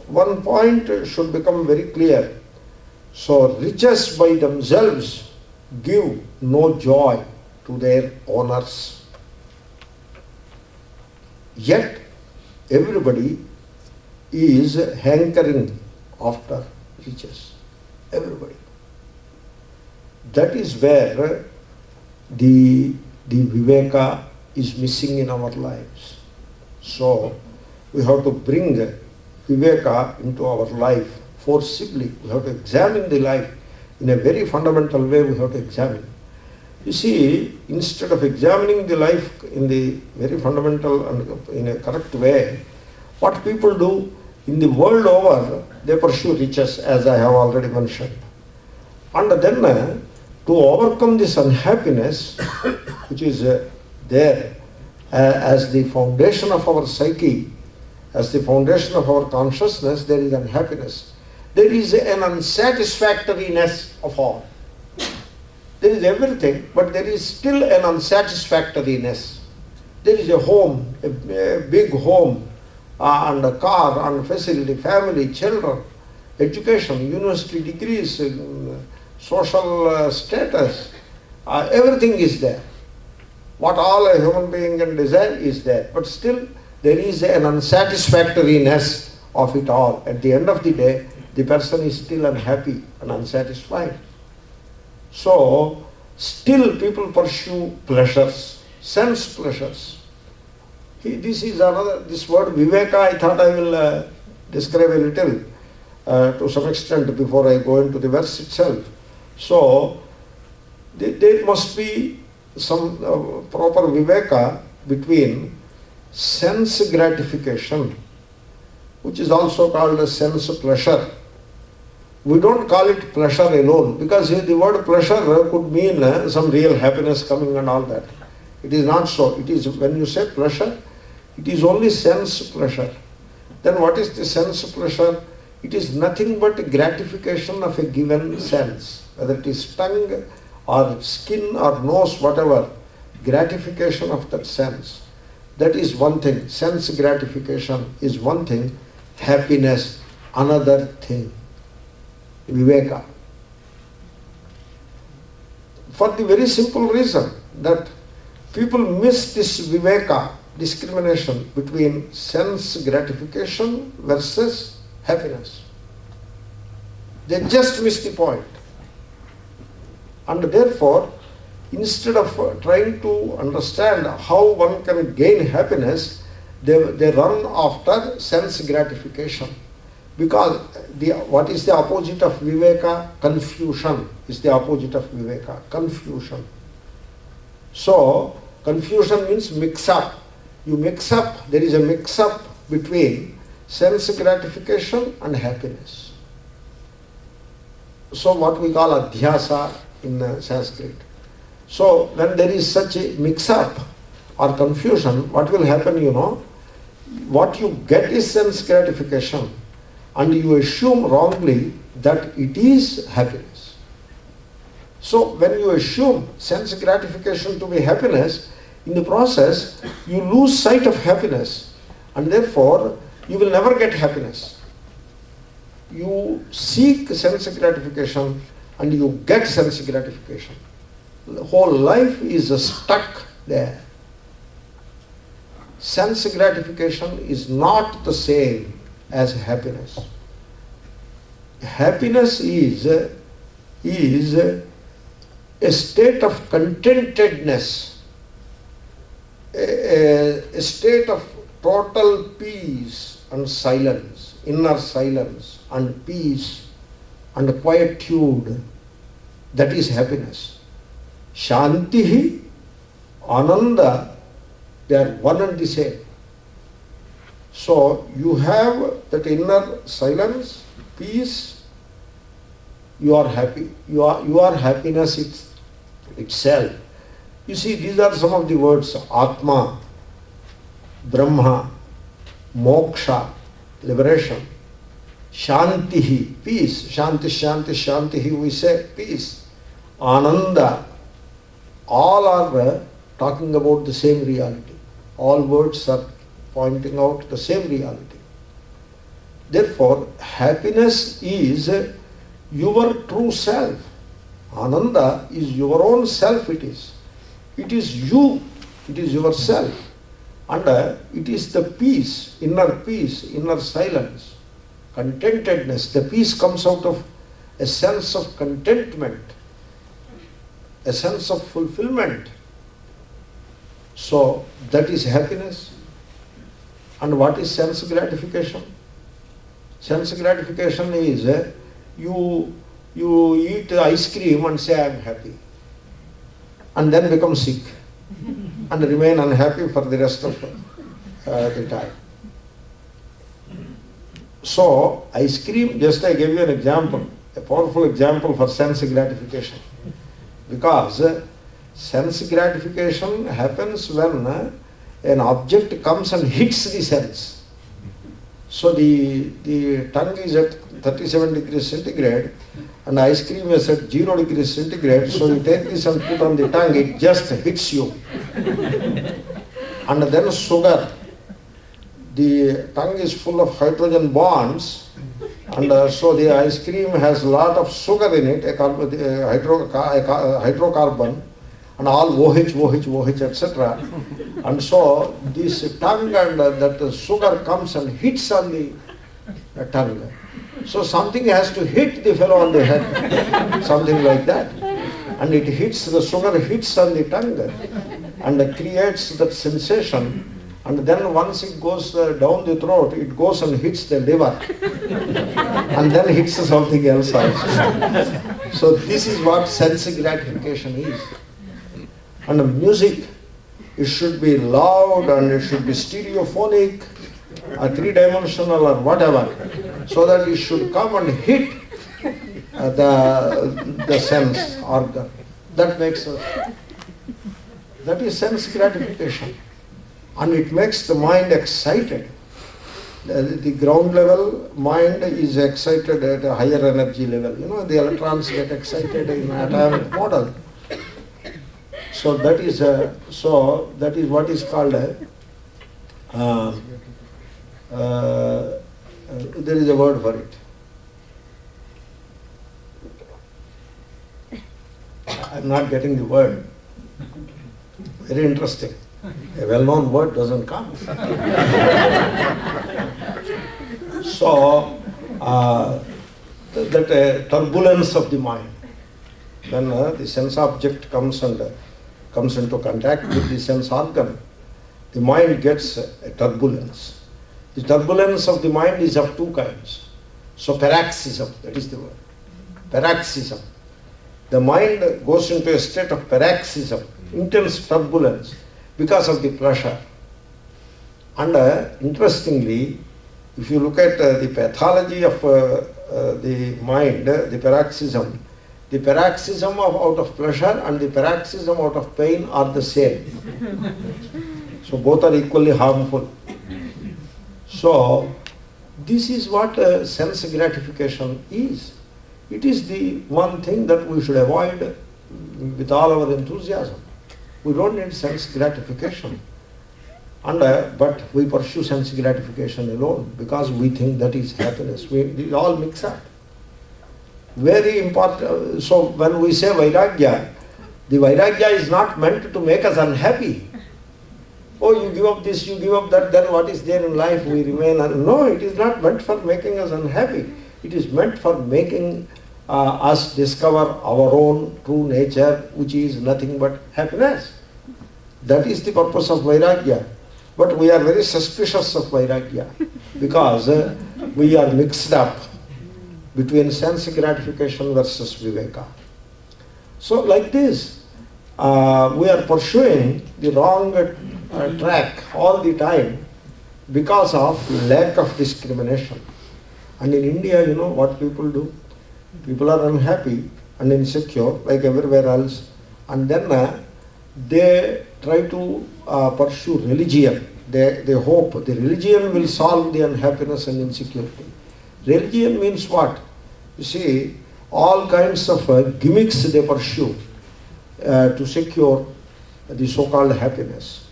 one point should become very clear. So riches by themselves give no joy to their owners. Yet everybody is hankering after riches. Everybody. That is where the Viveka is missing in our lives. So we have to bring Viveka into our life forcibly. We have to examine the life in a very fundamental way. We have to examine. You see, instead of examining the life in the very fundamental and in a correct way, what people do in the world over, they pursue riches, as I have already mentioned. And then to overcome this unhappiness, which is there as the foundation of our psyche, as the foundation of our consciousness, there is unhappiness. There is an unsatisfactoriness of all. There is everything, but there is still an unsatisfactoriness. There is a home, a big home, and a car, and facility, family, children, education, university degrees, social status, everything is there. What all a human being can desire is there. But still there is an unsatisfactoriness of it all. At the end of the day, the person is still unhappy and unsatisfied. So still people pursue pleasures, sense pleasures. This word Viveka, I thought I will describe a little to some extent before I go into the verse itself. So there must be some proper Viveka between sense gratification, which is also called a sense pleasure. We don't call it pleasure alone, because the word pleasure could mean some real happiness coming and all that. It is not so. It is, when you say pleasure, it is only sense pleasure. Then what is the sense pleasure? It is nothing but gratification of a given sense, whether it is tongue or skin or nose, whatever, gratification of that sense. That is one thing. Sense gratification is one thing, happiness another thing. Viveka. For the very simple reason that people miss this Viveka, discrimination between sense gratification versus happiness. They just miss the point. And therefore, instead of trying to understand how one can gain happiness, they run after sense gratification. Because what is the opposite of Viveka? Confusion is the opposite of Viveka. Confusion. So, confusion means mix up. You mix up, there is a mix up between sense gratification and happiness. So what we call adhyasa in Sanskrit. So when there is such a mix up or confusion, what will happen, what you get is sense gratification, and you assume wrongly that it is happiness. So when you assume sense gratification to be happiness, in the process you lose sight of happiness, and therefore you will never get happiness. You seek sense gratification and you get sense gratification. The whole life is stuck there. sense gratification is not the same as happiness. Happiness is a state of contentedness, a state of total peace and silence, inner silence and peace and quietude. That is happiness. Shantihi, Ananda, they are one and the same. So you have that inner silence, peace, you are happy. You are happiness itself. You see, these are some of the words: Atma, Brahma, Moksha, liberation, Shantihi, peace, Shanti, Shanti, Shantihi, we say peace, Ananda, all are talking about the same reality. All words are pointing out the same reality. Therefore, happiness is your true self. Ananda is your own self, it is. It is you, it is yourself. And it is the peace, inner silence, contentedness. The peace comes out of a sense of contentment, a sense of fulfillment. So that is happiness. And what is sense gratification? Sense gratification is you eat ice cream and say, I am happy, and then become sick and remain unhappy for the rest of the time. So ice cream, just I gave you an example, a powerful example for sense gratification. Because sense gratification happens when an object comes and hits the sense. So the tongue is at 37 degrees centigrade and ice cream is at 0 degrees centigrade. So you take this and put on the tongue, it just hits you. And then sugar. The tongue is full of hydrogen bonds, and so the ice cream has a lot of sugar in it, a hydrocarbon, and all OH, etc. And so this tongue and that sugar comes and hits on the tongue. So something has to hit the fellow on the head, something like that. And it hits, the sugar hits on the tongue and creates that sensation. And then once it goes down the throat, it goes and hits the liver. And then hits something else also. So this is what sense gratification is. And music, it should be loud and it should be stereophonic or three-dimensional or whatever, so that it should come and hit the sense organ. That makes us, that is sense gratification. And it makes the mind excited. The ground level mind is excited at a higher energy level. You know, the electrons get excited in atomic model. So that is what is called there is a word for it. I'm not getting the word. Very interesting. A well-known word doesn't come. So that turbulence of the mind. When the sense object comes into contact with the sense organ, the mind gets a turbulence. The turbulence of the mind is of two kinds. So paroxysm, that is the word. Paroxysm. The mind goes into a state of paroxysm, intense turbulence, because of the pleasure. And interestingly, if you look at the pathology of the mind, the paroxysm out of pleasure and the paroxysm out of pain are the same. So both are equally harmful. So this is what sense gratification is. It is the one thing that we should avoid with all our enthusiasm. We don't need sense gratification. And but we pursue sense gratification alone because we think that is happiness. We all mix up. Very important. So when we say vairagya, the vairagya is not meant to make us unhappy. oh, you give up this, you give up that, then what is there in life? We remain. No, it is not meant for making us unhappy. It is meant for making us discover our own true nature, which is nothing but happiness. That is the purpose of Vairagya. But we are very suspicious of Vairagya because we are mixed up between sense gratification versus Viveka. So like this, we are pursuing the wrong track all the time because of lack of discrimination. And in India, you know what people do? People are unhappy and insecure like everywhere else, and then they try to pursue religion. They hope the religion will solve the unhappiness and insecurity. Religion means what? You see, all kinds of gimmicks they pursue to secure the so-called happiness.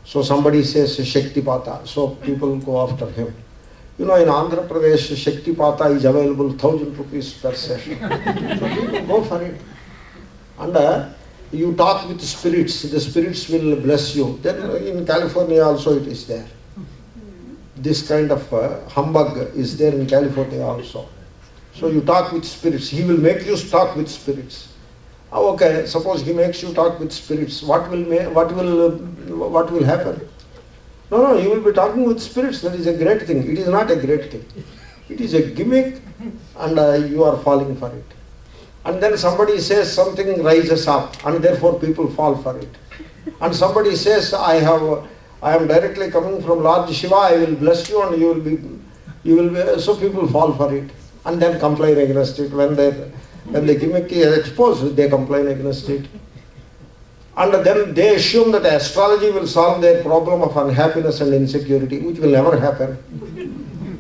So somebody says Shaktipata, so people go after him. You know, in Andhra Pradesh, Shaktipata is available 1,000 rupees per session. So people go for it. And you talk with spirits, the spirits will bless you. Then in California also it is there. This kind of humbug is there in California also. So you talk with spirits. He will make you talk with spirits. Oh, okay, suppose he makes you talk with spirits. What will happen? No, you will be talking with spirits. That is a great thing. It is not a great thing. It is a gimmick, and you are falling for it. And then somebody says something rises up, and therefore people fall for it. And somebody says, I am directly coming from Lord Shiva, I will bless you, and you will be, so people fall for it. And then complain against it. When the gimmick is exposed, they complain against it. And then they assume that astrology will solve their problem of unhappiness and insecurity, which will never happen.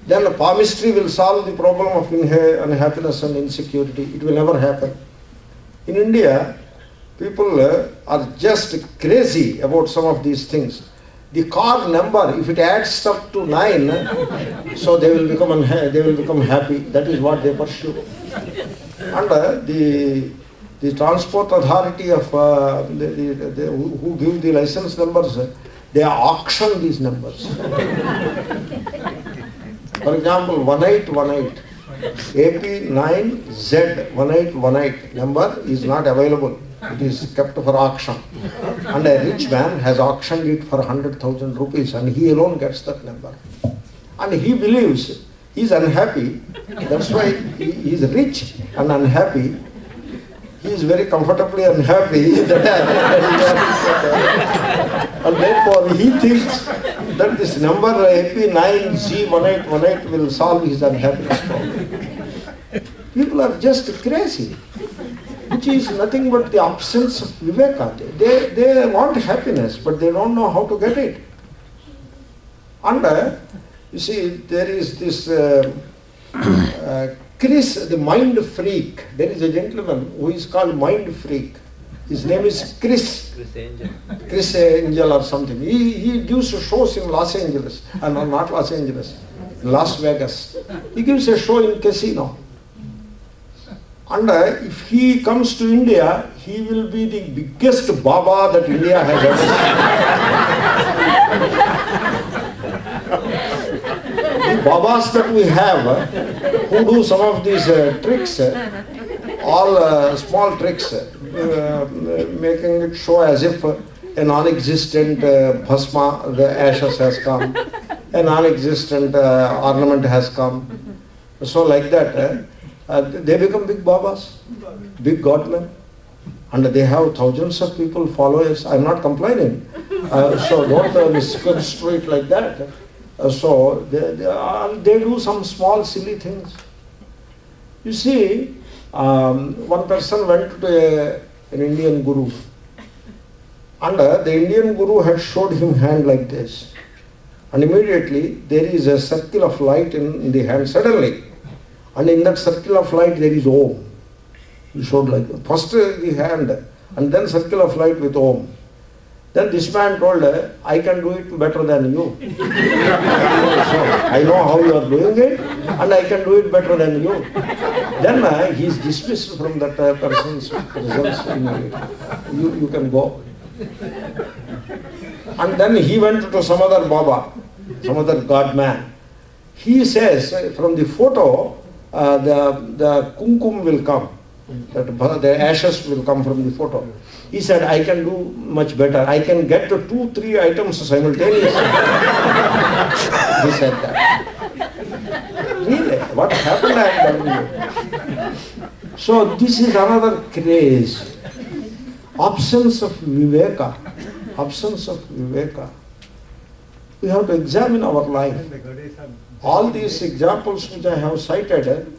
Then palmistry will solve the problem of unhappiness and insecurity. It will never happen. In India, people are just crazy about some of these things. The car number, if it adds up to 9, so they will become happy. That is what they pursue. And the transport authority of who give the license numbers, they auction these numbers. For example, 1818, AP9Z 1818 number is not available. It is kept for auction. And a rich man has auctioned it for 100,000 rupees, and he alone gets that number. And he believes he is unhappy. That's why he is rich and unhappy. He is very comfortably unhappy. And therefore he thinks that this number AP9Z1818 will solve his unhappiness problem. People are just crazy, which is nothing but the absence of Viveka. They want happiness, but they don't know how to get it. And you see, there is this Chris, the mind freak. There is a gentleman who is called mind freak. His name is Chris Angel. Chris Angel or something. He gives shows in Los Angeles. No, not Los Angeles. Las Vegas. He gives a show in casino. And if he comes to India, he will be the biggest Baba that India has ever seen. The Babas that we have, who do some of these tricks, all small tricks, making it show as if a non-existent bhasma, the ashes has come, a non-existent ornament has come. So like that, they become big Babas, big godmen, and they have thousands of people, followers. I'm not complaining, so don't misconstrue it like that. So they do some small silly things. You see, one person went to an Indian guru, and the Indian guru had showed him hand like this, and immediately there is a circle of light in the hand suddenly, and in that circle of light there is Om. He showed like that. First the hand, and then circle of light with Om. Then this man told, I can do it better than you. So, I know how you are doing it, and I can do it better than you. Then he is dismissed from that person's presence immediately. You can go. And then he went to some other Baba, some other god man. He says, from the photo, the kumkum will come. That the ashes will come from the photo. He said, I can do much better. I can get to 2-3 items simultaneously. He said that. Really? What happened? I am telling you. So this is another craze. Absence of Viveka. Absence of Viveka. We have to examine our life. All these examples which I have cited,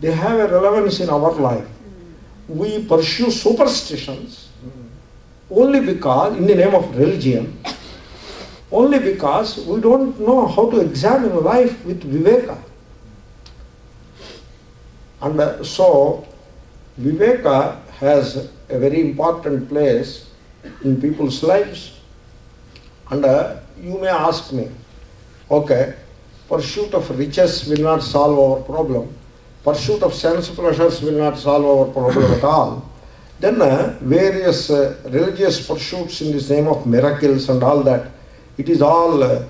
they have a relevance in our life. We pursue superstitions only because, in the name of religion, only because we don't know how to examine life with Viveka. And so, Viveka has a very important place in people's lives. And you may ask me, okay, pursuit of riches will not solve our problem. Pursuit of sense pleasures will not solve our problem at all. Then various religious pursuits in the name of miracles and all that, it is all a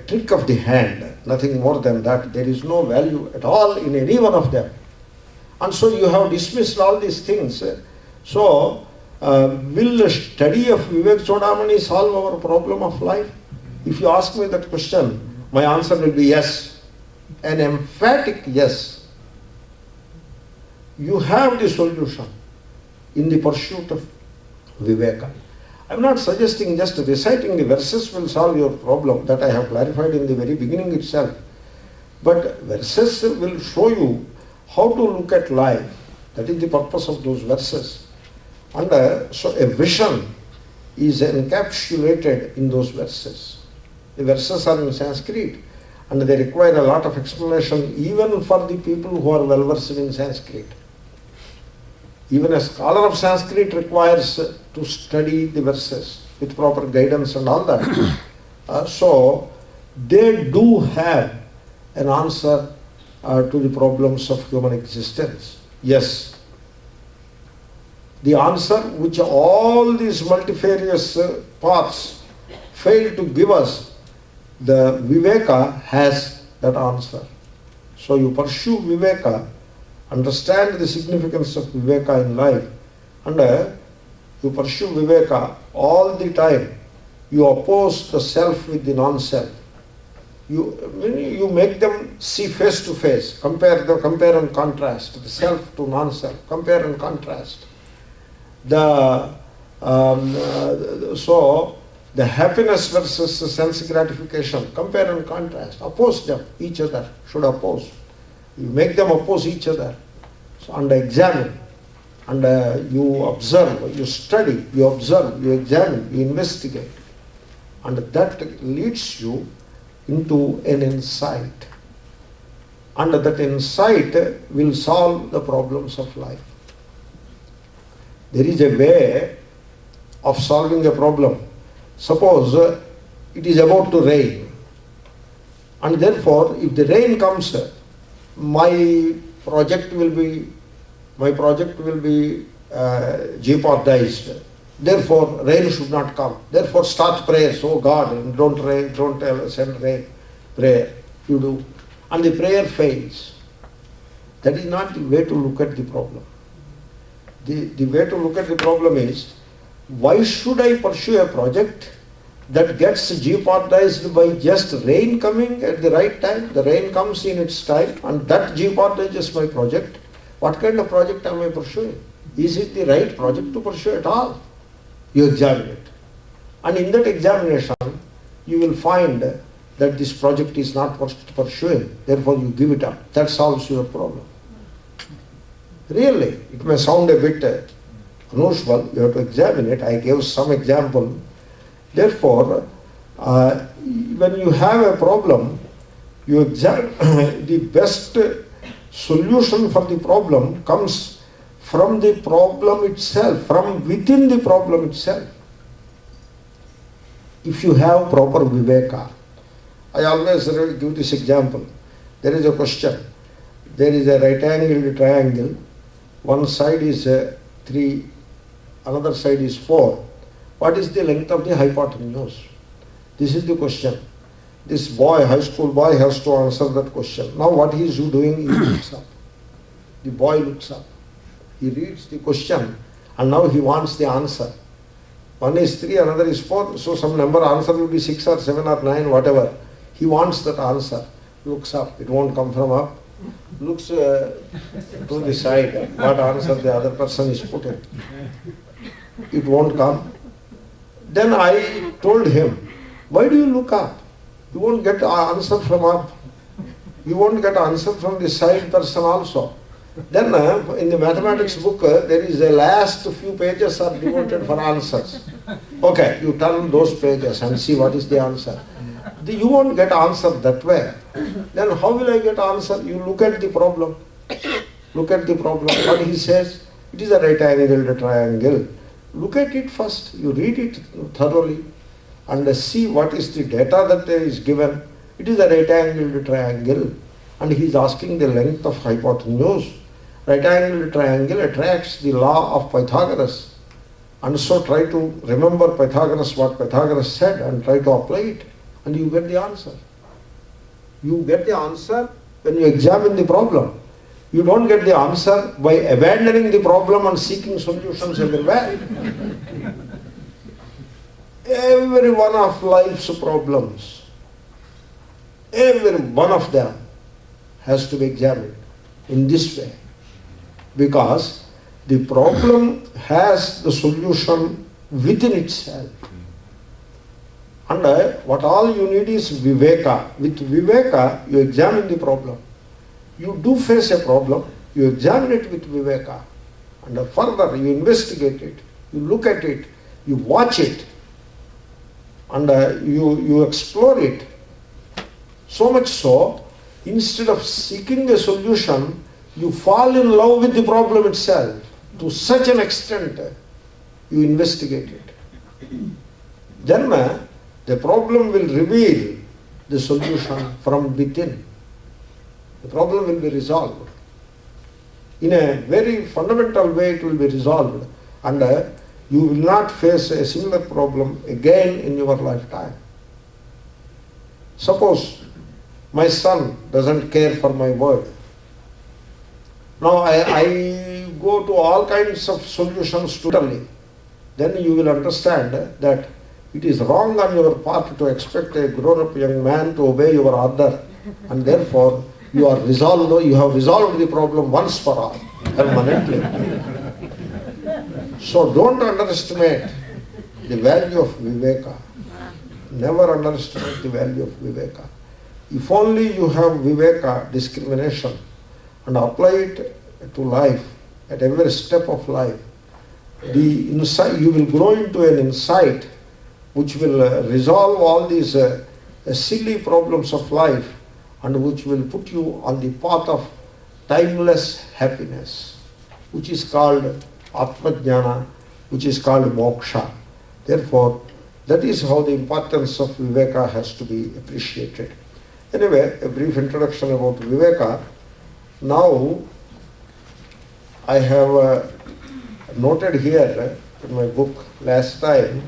trick of the hand, nothing more than that. There is no value at all in any one of them. And so you have dismissed all these things. So will a study of Vivek Chudamani solve our problem of life? If you ask me that question, my answer will be yes. An emphatic yes. You have the solution in the pursuit of Viveka. I am not suggesting just reciting the verses will solve your problem, that I have clarified in the very beginning itself. But verses will show you how to look at life. That is the purpose of those verses. And so a vision is encapsulated in those verses. The verses are in Sanskrit and they require a lot of explanation even for the people who are well versed in Sanskrit. Even a scholar of Sanskrit requires to study the verses with proper guidance and all that. So they do have an answer to the problems of human existence. Yes. The answer which all these multifarious paths fail to give us, the Viveka has that answer. So you pursue Viveka, understand the significance of Viveka in life, and you pursue Viveka all the time. You oppose the self with the non-self. You make them see face to face, compare and contrast, the self to non-self, compare and contrast. So the happiness versus the sense gratification, compare and contrast, oppose them, each other, should oppose. You make them oppose each other. So, and examine, and you observe, you study, you observe, you examine, you investigate. And that leads you into an insight. And that insight will solve the problems of life. There is a way of solving a problem. Suppose it is about to rain, and therefore if the rain comes, my project will be jeopardized. Therefore rain should not come. Therefore start prayers. Oh God, don't send rain. Prayer you do, and the prayer fails. That is not the way to look at the problem. The way to look at the problem is, why should I pursue a project that gets jeopardized by just rain coming at the right time? The rain comes in its time and that jeopardizes my project. What kind of project am I pursuing? Is it the right project to pursue at all? You examine it. And in that examination, you will find that this project is not worth pursuing. Therefore you give it up. That solves your problem. Really, it may sound a bit unusual, you have to examine it. I gave some example. Therefore, when you have a problem, you examine the best solution for the problem comes from the problem itself, from within the problem itself. If you have proper Viveka, I always give this example. There is a question. There is a right angled triangle. One side is 3 another side is 4. What is the length of the hypotenuse? This is the question. This boy, high school boy, has to answer that question. Now what he is doing, he looks up. The boy looks up. He reads the question and now he wants the answer. One is 3, another is 4, so some number answer will be 6 or 7 or 9, whatever. He wants that answer. Looks up, it won't come from up. Looks to the side, what answer the other person is putting. It won't come. Then I told him, why do you look up? You won't get an answer from up. You won't get an answer from the side person also. Then in the mathematics book, there is a last few pages are devoted for answers. Okay, you turn those pages and see what is the answer. You won't get answer that way. Then how will I get answer? You look at the problem. Look at the problem. What he says, it is a right angled triangle. Look at it first. You read it thoroughly and see what is the data that is given. It is a right angled triangle. And he is asking the length of hypotenuse. Right angled triangle attracts the law of Pythagoras. And so try to remember Pythagoras, what Pythagoras said, and try to apply it. And you get the answer. You get the answer when you examine the problem. You don't get the answer by abandoning the problem and seeking solutions everywhere. Every one of life's problems, every one of them has to be examined in this way. Because the problem has the solution within itself. And what all you need is Viveka. With Viveka, you examine the problem. You do face a problem, you examine it with Viveka. And further, you investigate it, you look at it, you watch it, and you explore it. So much so, instead of seeking a solution, you fall in love with the problem itself. To such an extent, you investigate it. Then the problem will reveal the solution from within. The problem will be resolved. In a very fundamental way it will be resolved, and you will not face a similar problem again in your lifetime. Suppose my son doesn't care for my word. Now I go to all kinds of solutions totally. Then you will understand that it is wrong on your part to expect a grown-up young man to obey your order, and therefore you have resolved the problem once for all, permanently. So don't underestimate the value of Viveka. Never underestimate the value of Viveka. If only you have Viveka, discrimination, and apply it to life, at every step of life, the insight, you will grow into an insight which will resolve all these silly problems of life, and which will put you on the path of timeless happiness, which is called Atmajnana, which is called Moksha. Therefore, that is how the importance of Viveka has to be appreciated. Anyway, a brief introduction about Viveka. Now, I have noted here in my book last time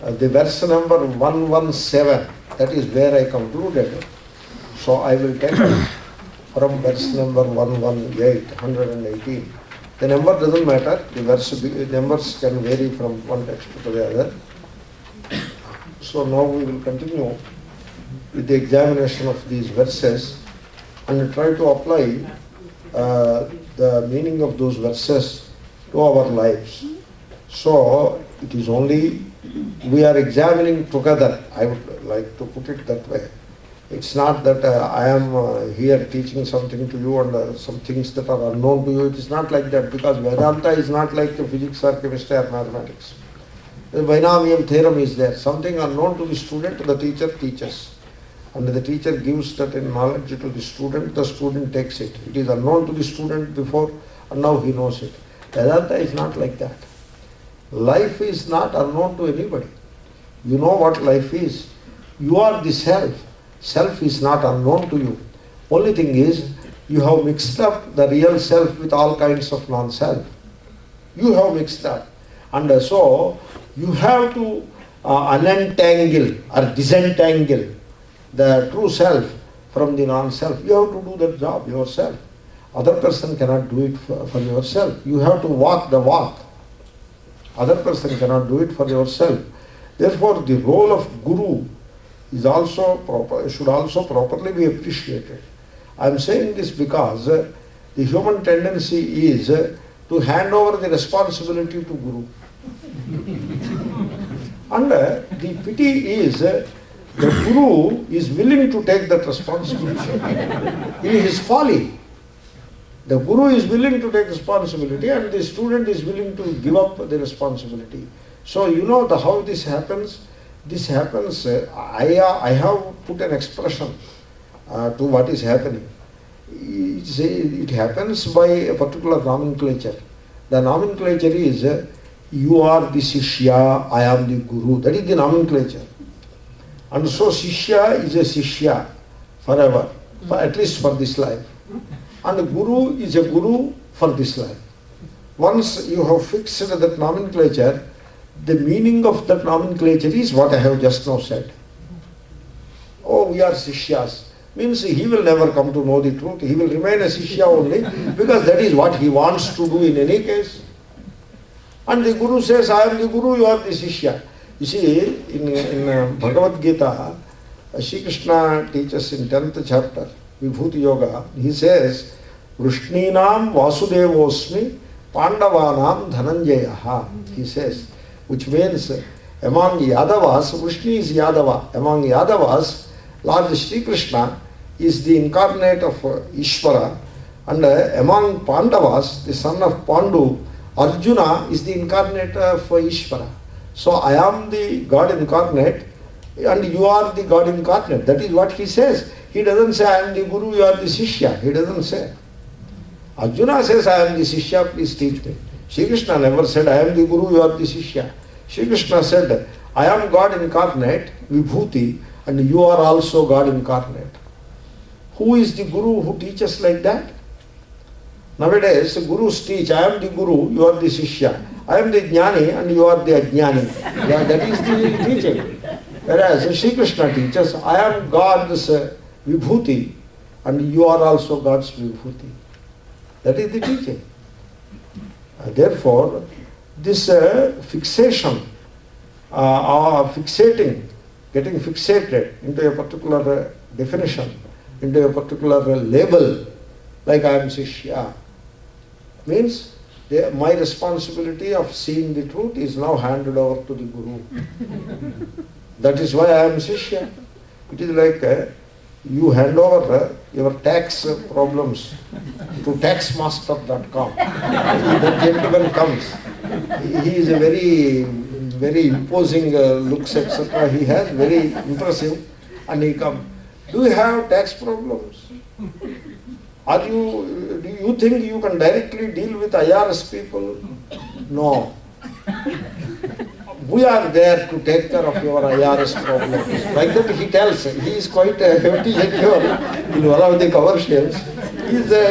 the verse number 117, that is where I concluded. So I will take it from verse number 118. The number doesn't matter, the numbers can vary from one text to the other. So now we will continue with the examination of these verses and try to apply the meaning of those verses to our lives. So it is only, we are examining together, I would like to put it that way. It's not that I am here teaching something to you and some things that are unknown to you. It is not like that, because Vedanta is not like the physics or chemistry or mathematics. The binomial theorem is there. Something unknown to the student, the teacher teaches. And the teacher gives that in knowledge to the student takes it. It is unknown to the student before, and now he knows it. Vedanta is not like that. Life is not unknown to anybody. You know what life is. You are the self. Self is not unknown to you. Only thing is, you have mixed up the real self with all kinds of non-self. You have mixed up. And so you have to unentangle or disentangle the true self from the non-self. You have to do that job yourself. Other person cannot do it for yourself. You have to walk the walk. Other person cannot do it for yourself. Therefore, the role of guru is also should also properly be appreciated. I am saying this because the human tendency is to hand over the responsibility to guru. And the pity is the guru is willing to take that responsibility in his folly. The guru is willing to take responsibility and the student is willing to give up the responsibility. So you know how this happens? This happens, I have put an expression to what is happening. It happens by a particular nomenclature. The nomenclature is, you are the Shishya, I am the Guru. That is the nomenclature. And so Shishya is a Shishya forever, at least for this life. And Guru is a Guru for this life. Once you have fixed that nomenclature, the meaning of that nomenclature is what I have just now said. Oh, we are Sishyas. Means he will never come to know the truth. He will remain a Sishya only because that is what he wants to do in any case. And the Guru says, I am the Guru, you are the Sishya. You see, in Bhagavad Gita, Shri Krishna teaches in 10th chapter, Vibhuti Yoga, he says, Vrishninam Vasudevosmi Pandavanam Dhananjayaha. He says, which means among Yadavas, Vrishni is Yadava. Among Yadavas, Lord Shri Krishna is the incarnate of Ishvara, and among Pandavas, the son of Pandu, Arjuna is the incarnate of Ishvara. So I am the God incarnate and you are the God incarnate. That is what he says. He doesn't say, I am the Guru, you are the Shishya. He doesn't say. Arjuna says, I am the Shishya, please teach me. Shri Krishna never said, I am the Guru, you are the Shishya. Shri Krishna said, I am God incarnate, Vibhuti, and you are also God incarnate. Who is the Guru who teaches like that? Nowadays, Gurus teach, I am the Guru, you are the Shishya. I am the Jnani and you are the Ajnani. Yeah, that is the teaching. Whereas Shri Krishna teaches, I am God's Vibhuti and you are also God's Vibhuti. That is the teaching. Therefore, this fixation, getting fixated into a particular definition, into a particular label, like I am Shishya, means my responsibility of seeing the truth is now handed over to the Guru. That is why I am Shishya. It is like you hand over your tax problems to taxmaster.com. That gentleman comes. He is a very imposing looks, etc. He has, very impressive, and he comes. Do you have tax problems? Do you think you can directly deal with IRS people? No. We are there to take care of your IRS problems. Like that he tells. He is quite a hefty lecturer in one of the commercials.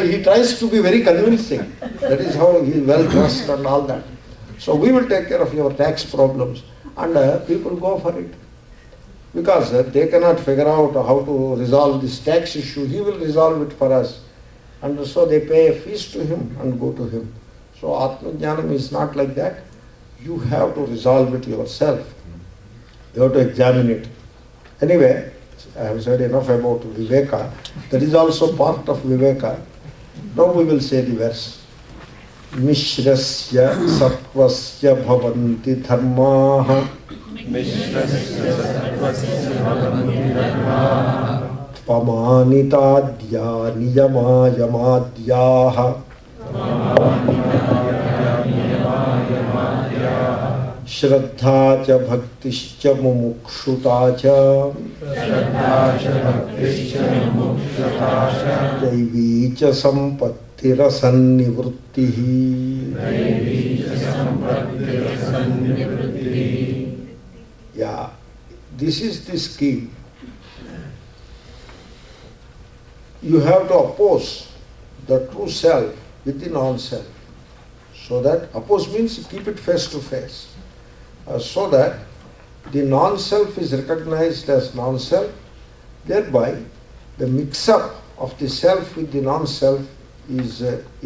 He tries to be very convincing. That is how he is well dressed and all that. So we will take care of your tax problems. And people go for it. Because they cannot figure out how to resolve this tax issue. He will resolve it for us. And so they pay a fees to him and go to him. So Atma Jnanam is not like that. You have to resolve it yourself. You have to examine it. Anyway, I have said enough about Viveka. That is also part of Viveka. Now we will say the verse. Mishrasya sattvasya bhavanti dharmaha pamanitadya niyama yamadyaha Shraddha cha bhaktischa mumukshutta cha daivi cha sampattirasannivrittihi. Yeah, this is the scheme. You have to oppose the true self with the non-self. So that oppose means keep it face to face. So that the non-self is recognized as non-self, thereby the mix-up of the self with the non-self is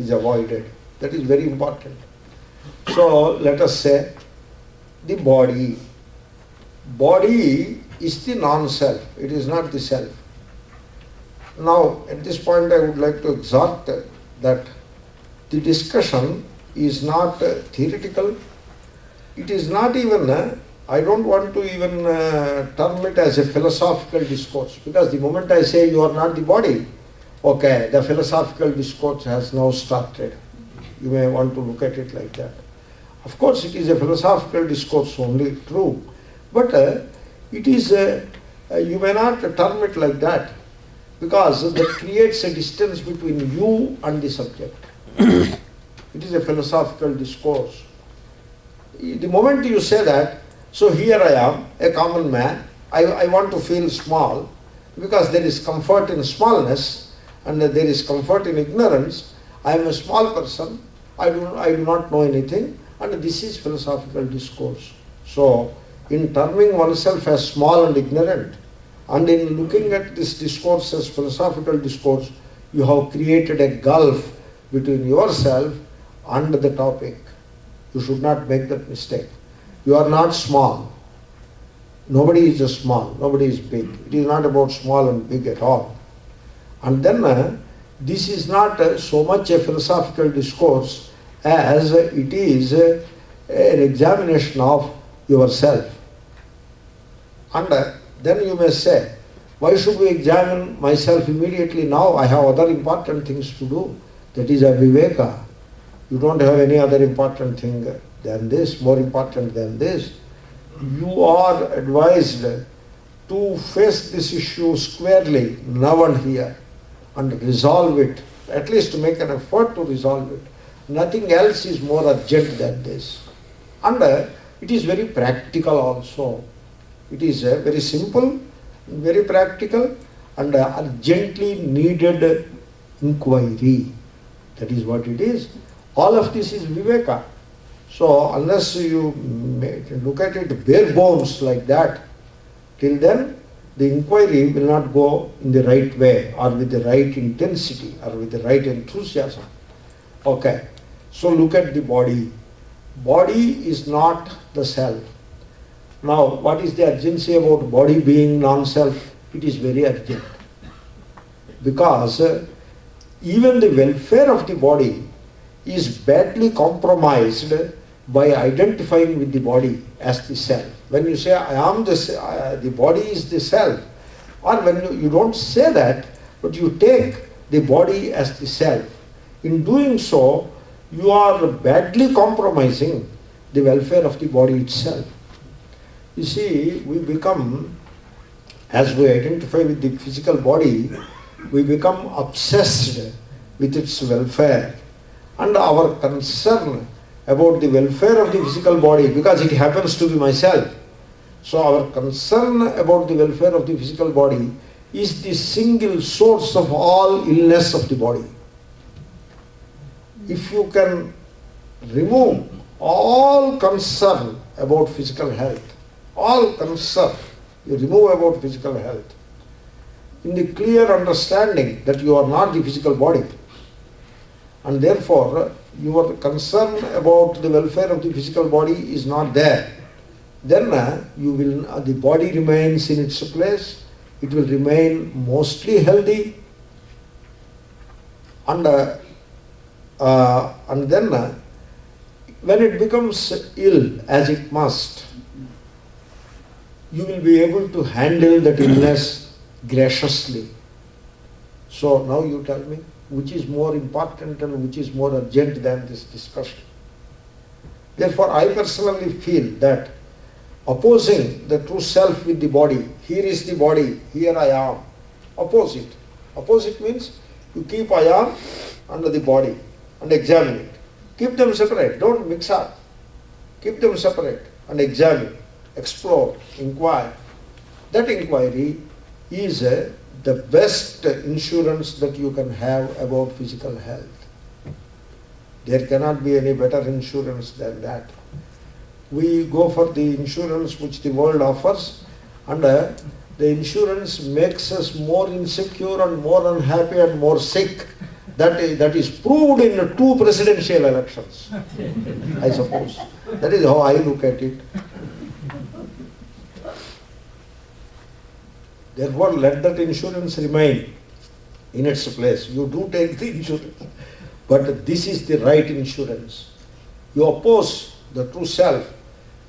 avoided. That is very important. So let us say the body. Body is the non-self, it is not the self. Now at this point I would like to exhort that the discussion is not theoretical, it is not even, I don't want to even term it as a philosophical discourse, because the moment I say you are not the body, okay, the philosophical discourse has now started. You may want to look at it like that. Of course it is a philosophical discourse only, true, but it is, you may not term it like that, because that creates a distance between you and the subject. It is a philosophical discourse. The moment you say that, so here I am, a common man, I want to feel small, because there is comfort in smallness, and there is comfort in ignorance. I am a small person, I do not know anything, and this is philosophical discourse. So, in terming oneself as small and ignorant, and in looking at this discourse as philosophical discourse, you have created a gulf between yourself and the topic. You should not make that mistake. You are not small. Nobody is just small, nobody is big. It is not about small and big at all. And then this is not so much a philosophical discourse as it is an examination of yourself. And then you may say, why should we examine myself immediately now? I have other important things to do. That is a Viveka. You don't have any other important thing than this, more important than this. You are advised to face this issue squarely, now and here, and resolve it, at least to make an effort to resolve it. Nothing else is more urgent than this. And it is very practical also. It is very simple, very practical, and urgently needed inquiry. That is what it is. All of this is Viveka. So unless you look at it bare bones like that, till then the inquiry will not go in the right way, or with the right intensity, or with the right enthusiasm. Okay, so look at the body. Body is not the self. Now, what is the urgency about body being non-self? It is very urgent. Because even the welfare of the body is badly compromised by identifying with the body as the self. When you say, I am the body is the self, or when you don't say that, but you take the body as the self. In doing so, you are badly compromising the welfare of the body itself. You see, we become, as we identify with the physical body, we become obsessed with its welfare. And our concern about the welfare of the physical body, because it happens to be myself. So our concern about the welfare of the physical body is the single source of all illness of the body. If you can remove all concern about physical health, all concern you remove about physical health, in the clear understanding that you are not the physical body, and therefore your concern about the welfare of the physical body is not there, then the body remains in its place, it will remain mostly healthy, and then when it becomes ill, as it must, you will be able to handle that illness graciously. So now you tell me, which is more important and which is more urgent than this discussion? Therefore, I personally feel that opposing the true self with the body, here is the body, here I am, oppose it. Oppose it means you keep I am under the body and examine it. Keep them separate, don't mix up. Keep them separate and examine, explore, inquire. That inquiry is the best insurance that you can have about physical health. There cannot be any better insurance than that. We go for the insurance which the world offers, and the insurance makes us more insecure and more unhappy and more sick. That is proved in 2 presidential elections, I suppose. That is how I look at it. Therefore, let that insurance remain in its place. You do take the insurance, but this is the right insurance. You oppose the true self,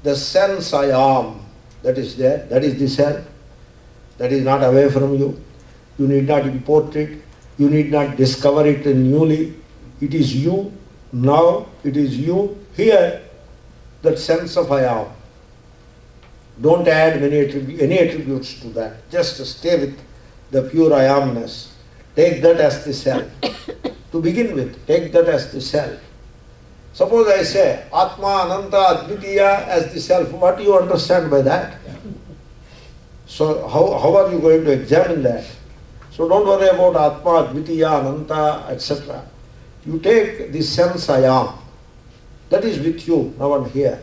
the sense I am, that is there, that is the self, that is not away from you. You need not import it, you need not discover it newly. It is you now, it is you here, that sense of I am. Don't add any attributes to that. Just stay with the pure I amness. Take that as the self. To begin with, take that as the self. Suppose I say Atma, Ananta, Advitiya as the self. What do you understand by that? So how are you going to examine that? So don't worry about Atma, Advitiya, Ananta, etc. You take the sense I am. That is with you now and here.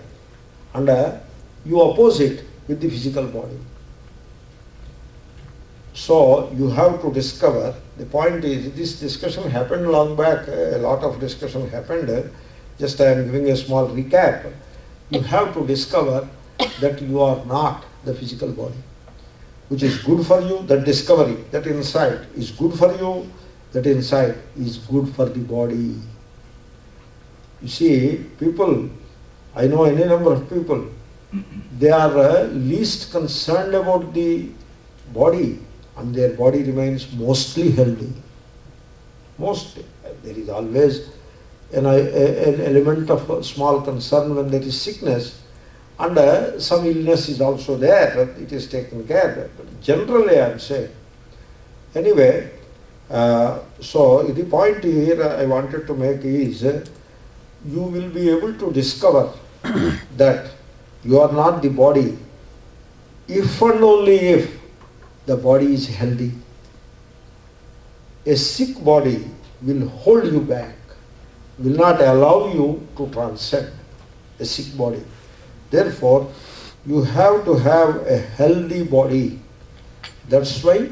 And you oppose it with the physical body. So you have to discover, the point is, this discussion happened long back, a lot of discussion happened, just I am giving a small recap. You have to discover that you are not the physical body, which is good for you, that discovery, that insight is good for you, that insight is good for the body. You see, people, I know any number of people, they are least concerned about the body, and their body remains mostly healthy. Mostly. There is always an element of small concern when there is sickness, and some illness is also there, it is taken care of. But generally I am saying. Anyway, so the point here I wanted to make is, you will be able to discover that you are not the body if and only if the body is healthy. A sick body will hold you back, will not allow you to transcend a sick body. Therefore, you have to have a healthy body. That's why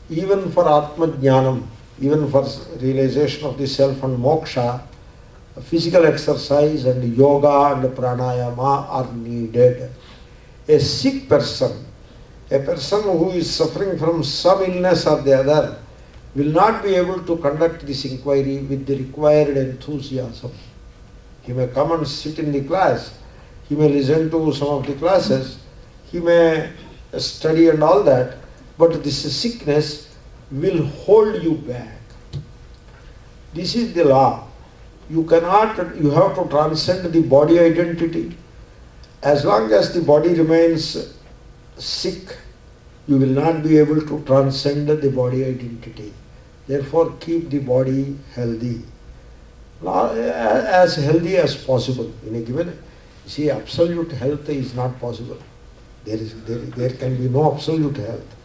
even for Atma Jnanam, even for realization of the self and moksha, physical exercise and yoga and pranayama are needed. A sick person, a person who is suffering from some illness or the other, will not be able to conduct this inquiry with the required enthusiasm. He may come and sit in the class, he may listen to some of the classes, he may study and all that, but this sickness will hold you back. This is the law. You have to transcend the body identity. As long as the body remains sick, you will not be able to transcend the body identity. Therefore, keep the body healthy. As healthy as possible in a given. See, absolute health is not possible. There can be no absolute health.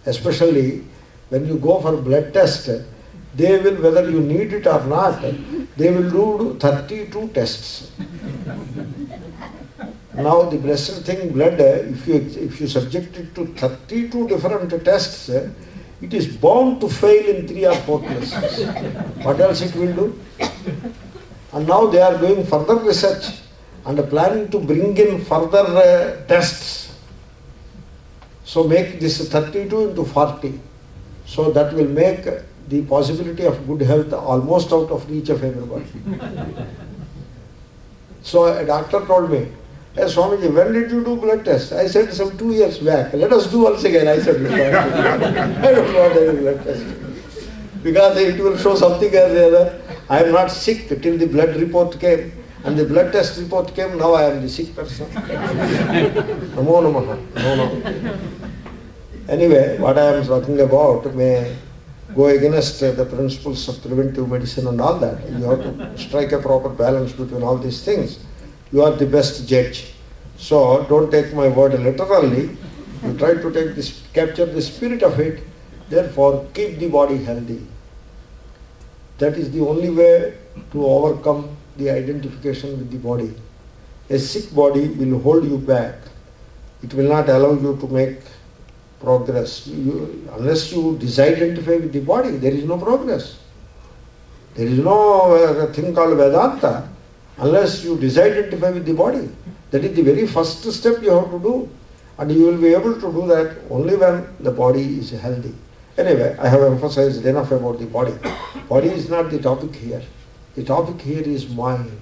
Especially when you go for blood test, they will, whether you need it or not, they will do 32 tests. Now the blessed thing, blood, if you subject it to 32 different tests, it is bound to fail in 3 or 4 places. What else it will do? And now they are doing further research and planning to bring in further tests. So make this 32 into 40. So that will make the possibility of good health almost out of reach of everybody. So a doctor told me, "Hey Swamiji, when did you do blood test?" I said, "Some 2 years back." "Let us do once again." I said, "I don't want any blood test. Because it will show something or the other. I am not sick till the blood report came. And the blood test report came, now I am the sick person." Namo Namaha. No. Anyway, what I am talking about may go against the principles of preventive medicine and all that. You have to strike a proper balance between all these things. You are the best judge. So don't take my word literally. You try to capture the spirit of it. Therefore, keep the body healthy. That is the only way to overcome the identification with the body. A sick body will hold you back. It will not allow you to make progress. Unless you disidentify with the body, there is no progress. There is no thing called Vedanta unless you disidentify with the body. That is the very first step you have to do. And you will be able to do that only when the body is healthy. Anyway, I have emphasized enough about the body. Body is not the topic here. The topic here is mind.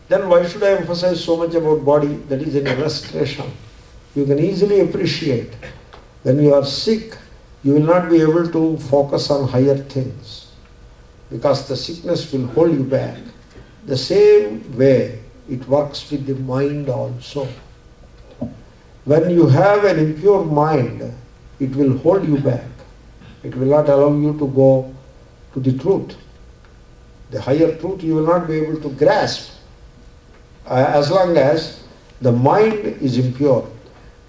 Then why should I emphasize so much about body? That is an illustration. You can easily appreciate when you are sick, you will not be able to focus on higher things because the sickness will hold you back. The same way it works with the mind also. When you have an impure mind, it will hold you back. It will not allow you to go to the truth. The higher truth you will not be able to grasp as long as the mind is impure.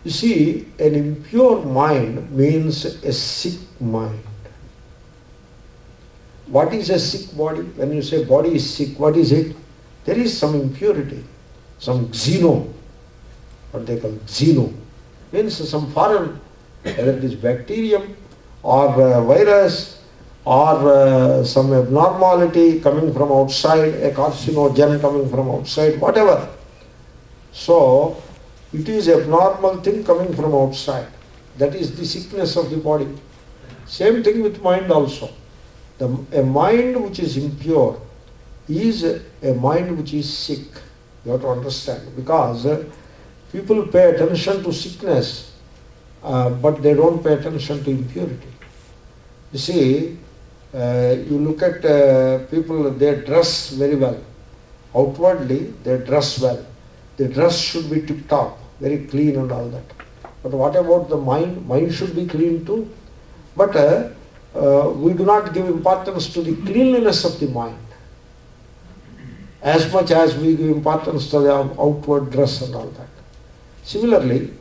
You see, an impure mind means a sick mind. What is a sick body? When you say body is sick, what is it? There is some impurity, some xeno, what they call xeno, means some foreign, whether it is bacterium or virus or some abnormality coming from outside, a carcinogen coming from outside, whatever. So, it is abnormal thing coming from outside. That is the sickness of the body. Same thing with mind also. A mind which is impure is a mind which is sick. You have to understand. Because people pay attention to sickness, but they don't pay attention to impurity. You see, you look at people, they dress very well. Outwardly, they dress well. The dress should be tip-top, very clean and all that. But what about the mind? Mind should be clean too. But we do not give importance to the cleanliness of the mind as much as we give importance to the outward dress and all that. Similarly,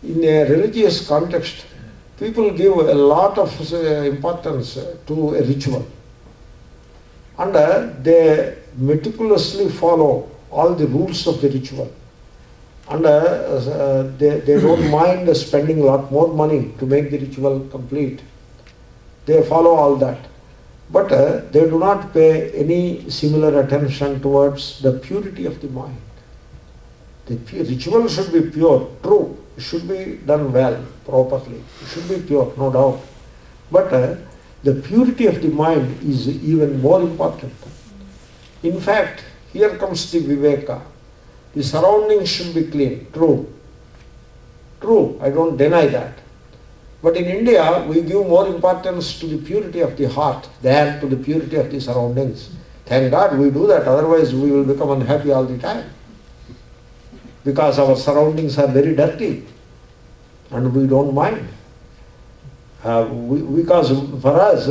in a religious context, people give a lot of importance to a ritual. And they meticulously follow all the rules of the ritual. And they don't mind spending a lot more money to make the ritual complete. They follow all that. But they do not pay any similar attention towards the purity of the mind. The ritual should be pure, true. It should be done well, properly. It should be pure, no doubt. But the purity of the mind is even more important. In fact, here comes the Viveka. The surroundings should be clean, true. True, I don't deny that. But in India, we give more importance to the purity of the heart than to the purity of the surroundings. Thank God we do that, otherwise we will become unhappy all the time. Because our surroundings are very dirty and we don't mind. Because for us,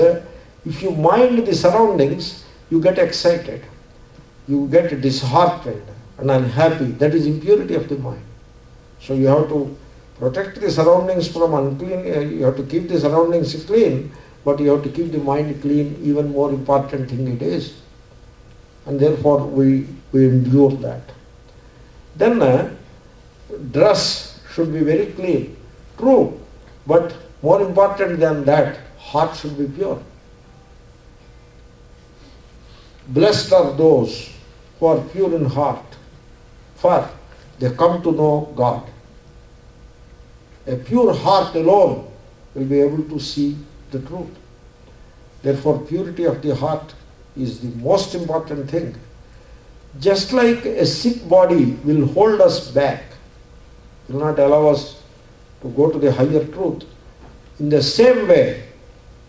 if you mind the surroundings, you get excited. You get disheartened and unhappy. That is impurity of the mind. So you have to protect the surroundings from unclean, you have to keep the surroundings clean, but you have to keep the mind clean, even more important thing it is. And therefore we endure that. Then dress should be very clean, true, but more important than that, heart should be pure. Blessed are those who are pure in heart, for they come to know God. A pure heart alone will be able to see the truth. Therefore, purity of the heart is the most important thing. Just like a sick body will hold us back, will not allow us to go to the higher truth, in the same way,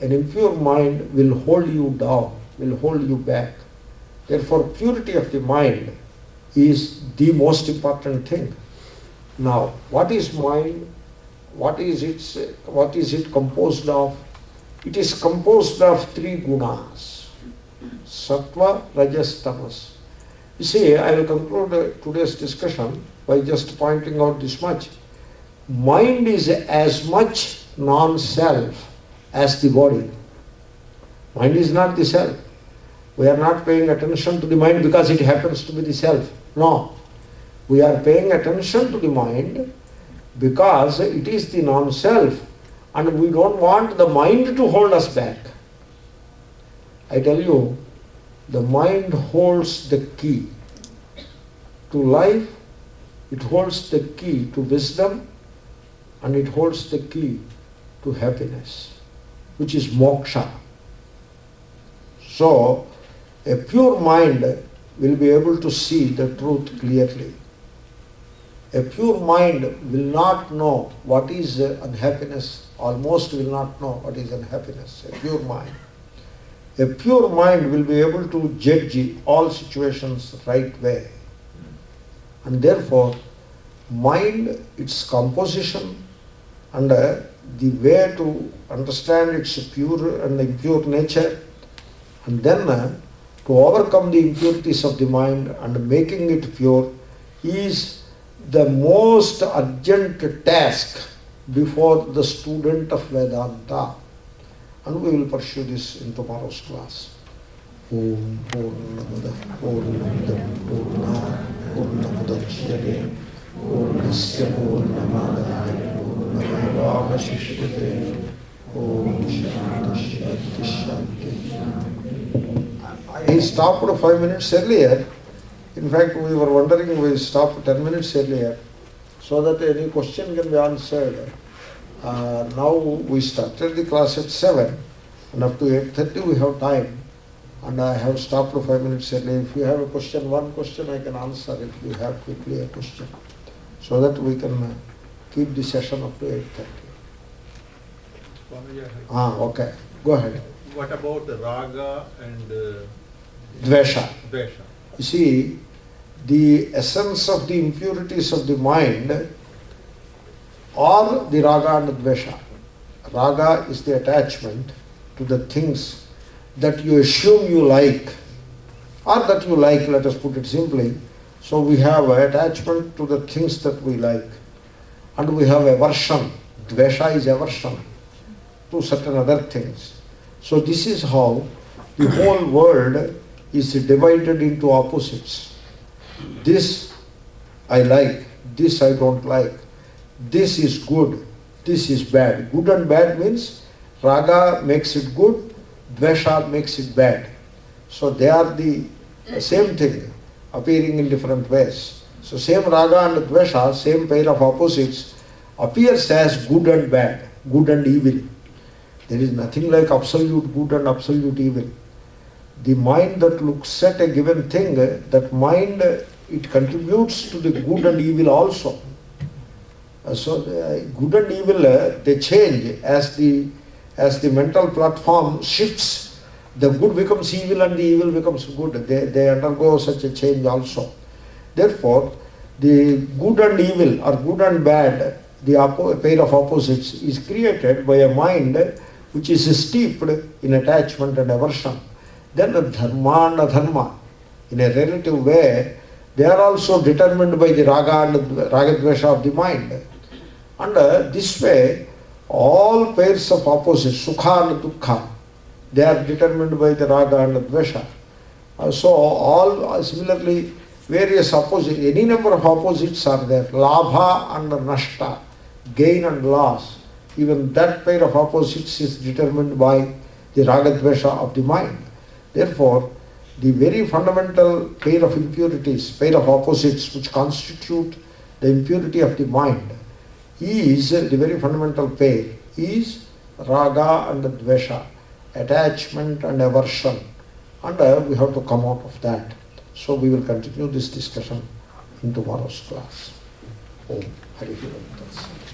an impure mind will hold you down, will hold you back. Therefore, purity of the mind is the most important thing. Now, what is mind? What is it composed of? It is composed of three gunas: sattva, rajas, tamas. You see, I will conclude today's discussion by just pointing out this much. Mind is as much non-self as the body. Mind is not the self. We are not paying attention to the mind because it happens to be the self. No. We are paying attention to the mind because it is the non-self, and we don't want the mind to hold us back. I tell you, the mind holds the key to life, it holds the key to wisdom, and it holds the key to happiness, which is moksha. So, a pure mind will be able to see the truth clearly. A pure mind will not know what is unhappiness, almost will not know what is unhappiness, a pure mind. A pure mind will be able to judge all situations right way. And therefore, mind, its composition and the way to understand its pure and impure nature, and then to overcome the impurities of the mind and making it pure is the most urgent task before the student of Vedanta. And we will pursue this in tomorrow's class. Om Purnamada Purnamidam Purnah Purnamudachyate Purnasya Purnamadaya Purnamevavashishyate Om Shanti Shanti Shanti. I stopped 5 minutes earlier. In fact, we were wondering, we stopped 10 minutes earlier so that any question can be answered. Now we started the class at 7 and up to 8:30 we have time, and I have stopped 5 minutes earlier. If you have a question, one question I can answer if you have quickly a question, so that we can keep the session up to 8:30. Okay, go ahead. What about the raga and Dvesha. dvesha? You see, the essence of the impurities of the mind are the raga and dvesha. Raga is the attachment to the things that you assume you like, or that you like, let us put it simply. So we have attachment to the things that we like, and we have aversion. Dvesha is aversion to certain other things. So this is how the whole world is divided into opposites. This I like, this I don't like. This is good, this is bad. Good and bad means raga makes it good, dvesha makes it bad. So they are the same thing, appearing in different ways. So same raga and dvesha, same pair of opposites, appears as good and bad, good and evil. There is nothing like absolute good and absolute evil. The mind that looks at a given thing, that mind, it contributes to the good and evil also. So good and evil, they change as the mental platform shifts. The good becomes evil and the evil becomes good. They undergo such a change also. Therefore, the good and evil or good and bad, the pair of opposites, is created by a mind which is steeped in attachment and aversion. Then the dharma and adharma, in a relative way, they are also determined by the raga and raga-dvesha of the mind. And this way, all pairs of opposites, sukha and dukkha, they are determined by the raga and dvesha. So all similarly, various opposites, any number of opposites are there. Labha and nashta, gain and loss. Even that pair of opposites is determined by the raga-dvesha of the mind. Therefore, the very fundamental pair of impurities, pair of opposites which constitute the impurity of the mind, is the very fundamental pair, is raga and dvesha, attachment and aversion. And we have to come out of that. So we will continue this discussion in tomorrow's class. Om Hari Om Tat Sat.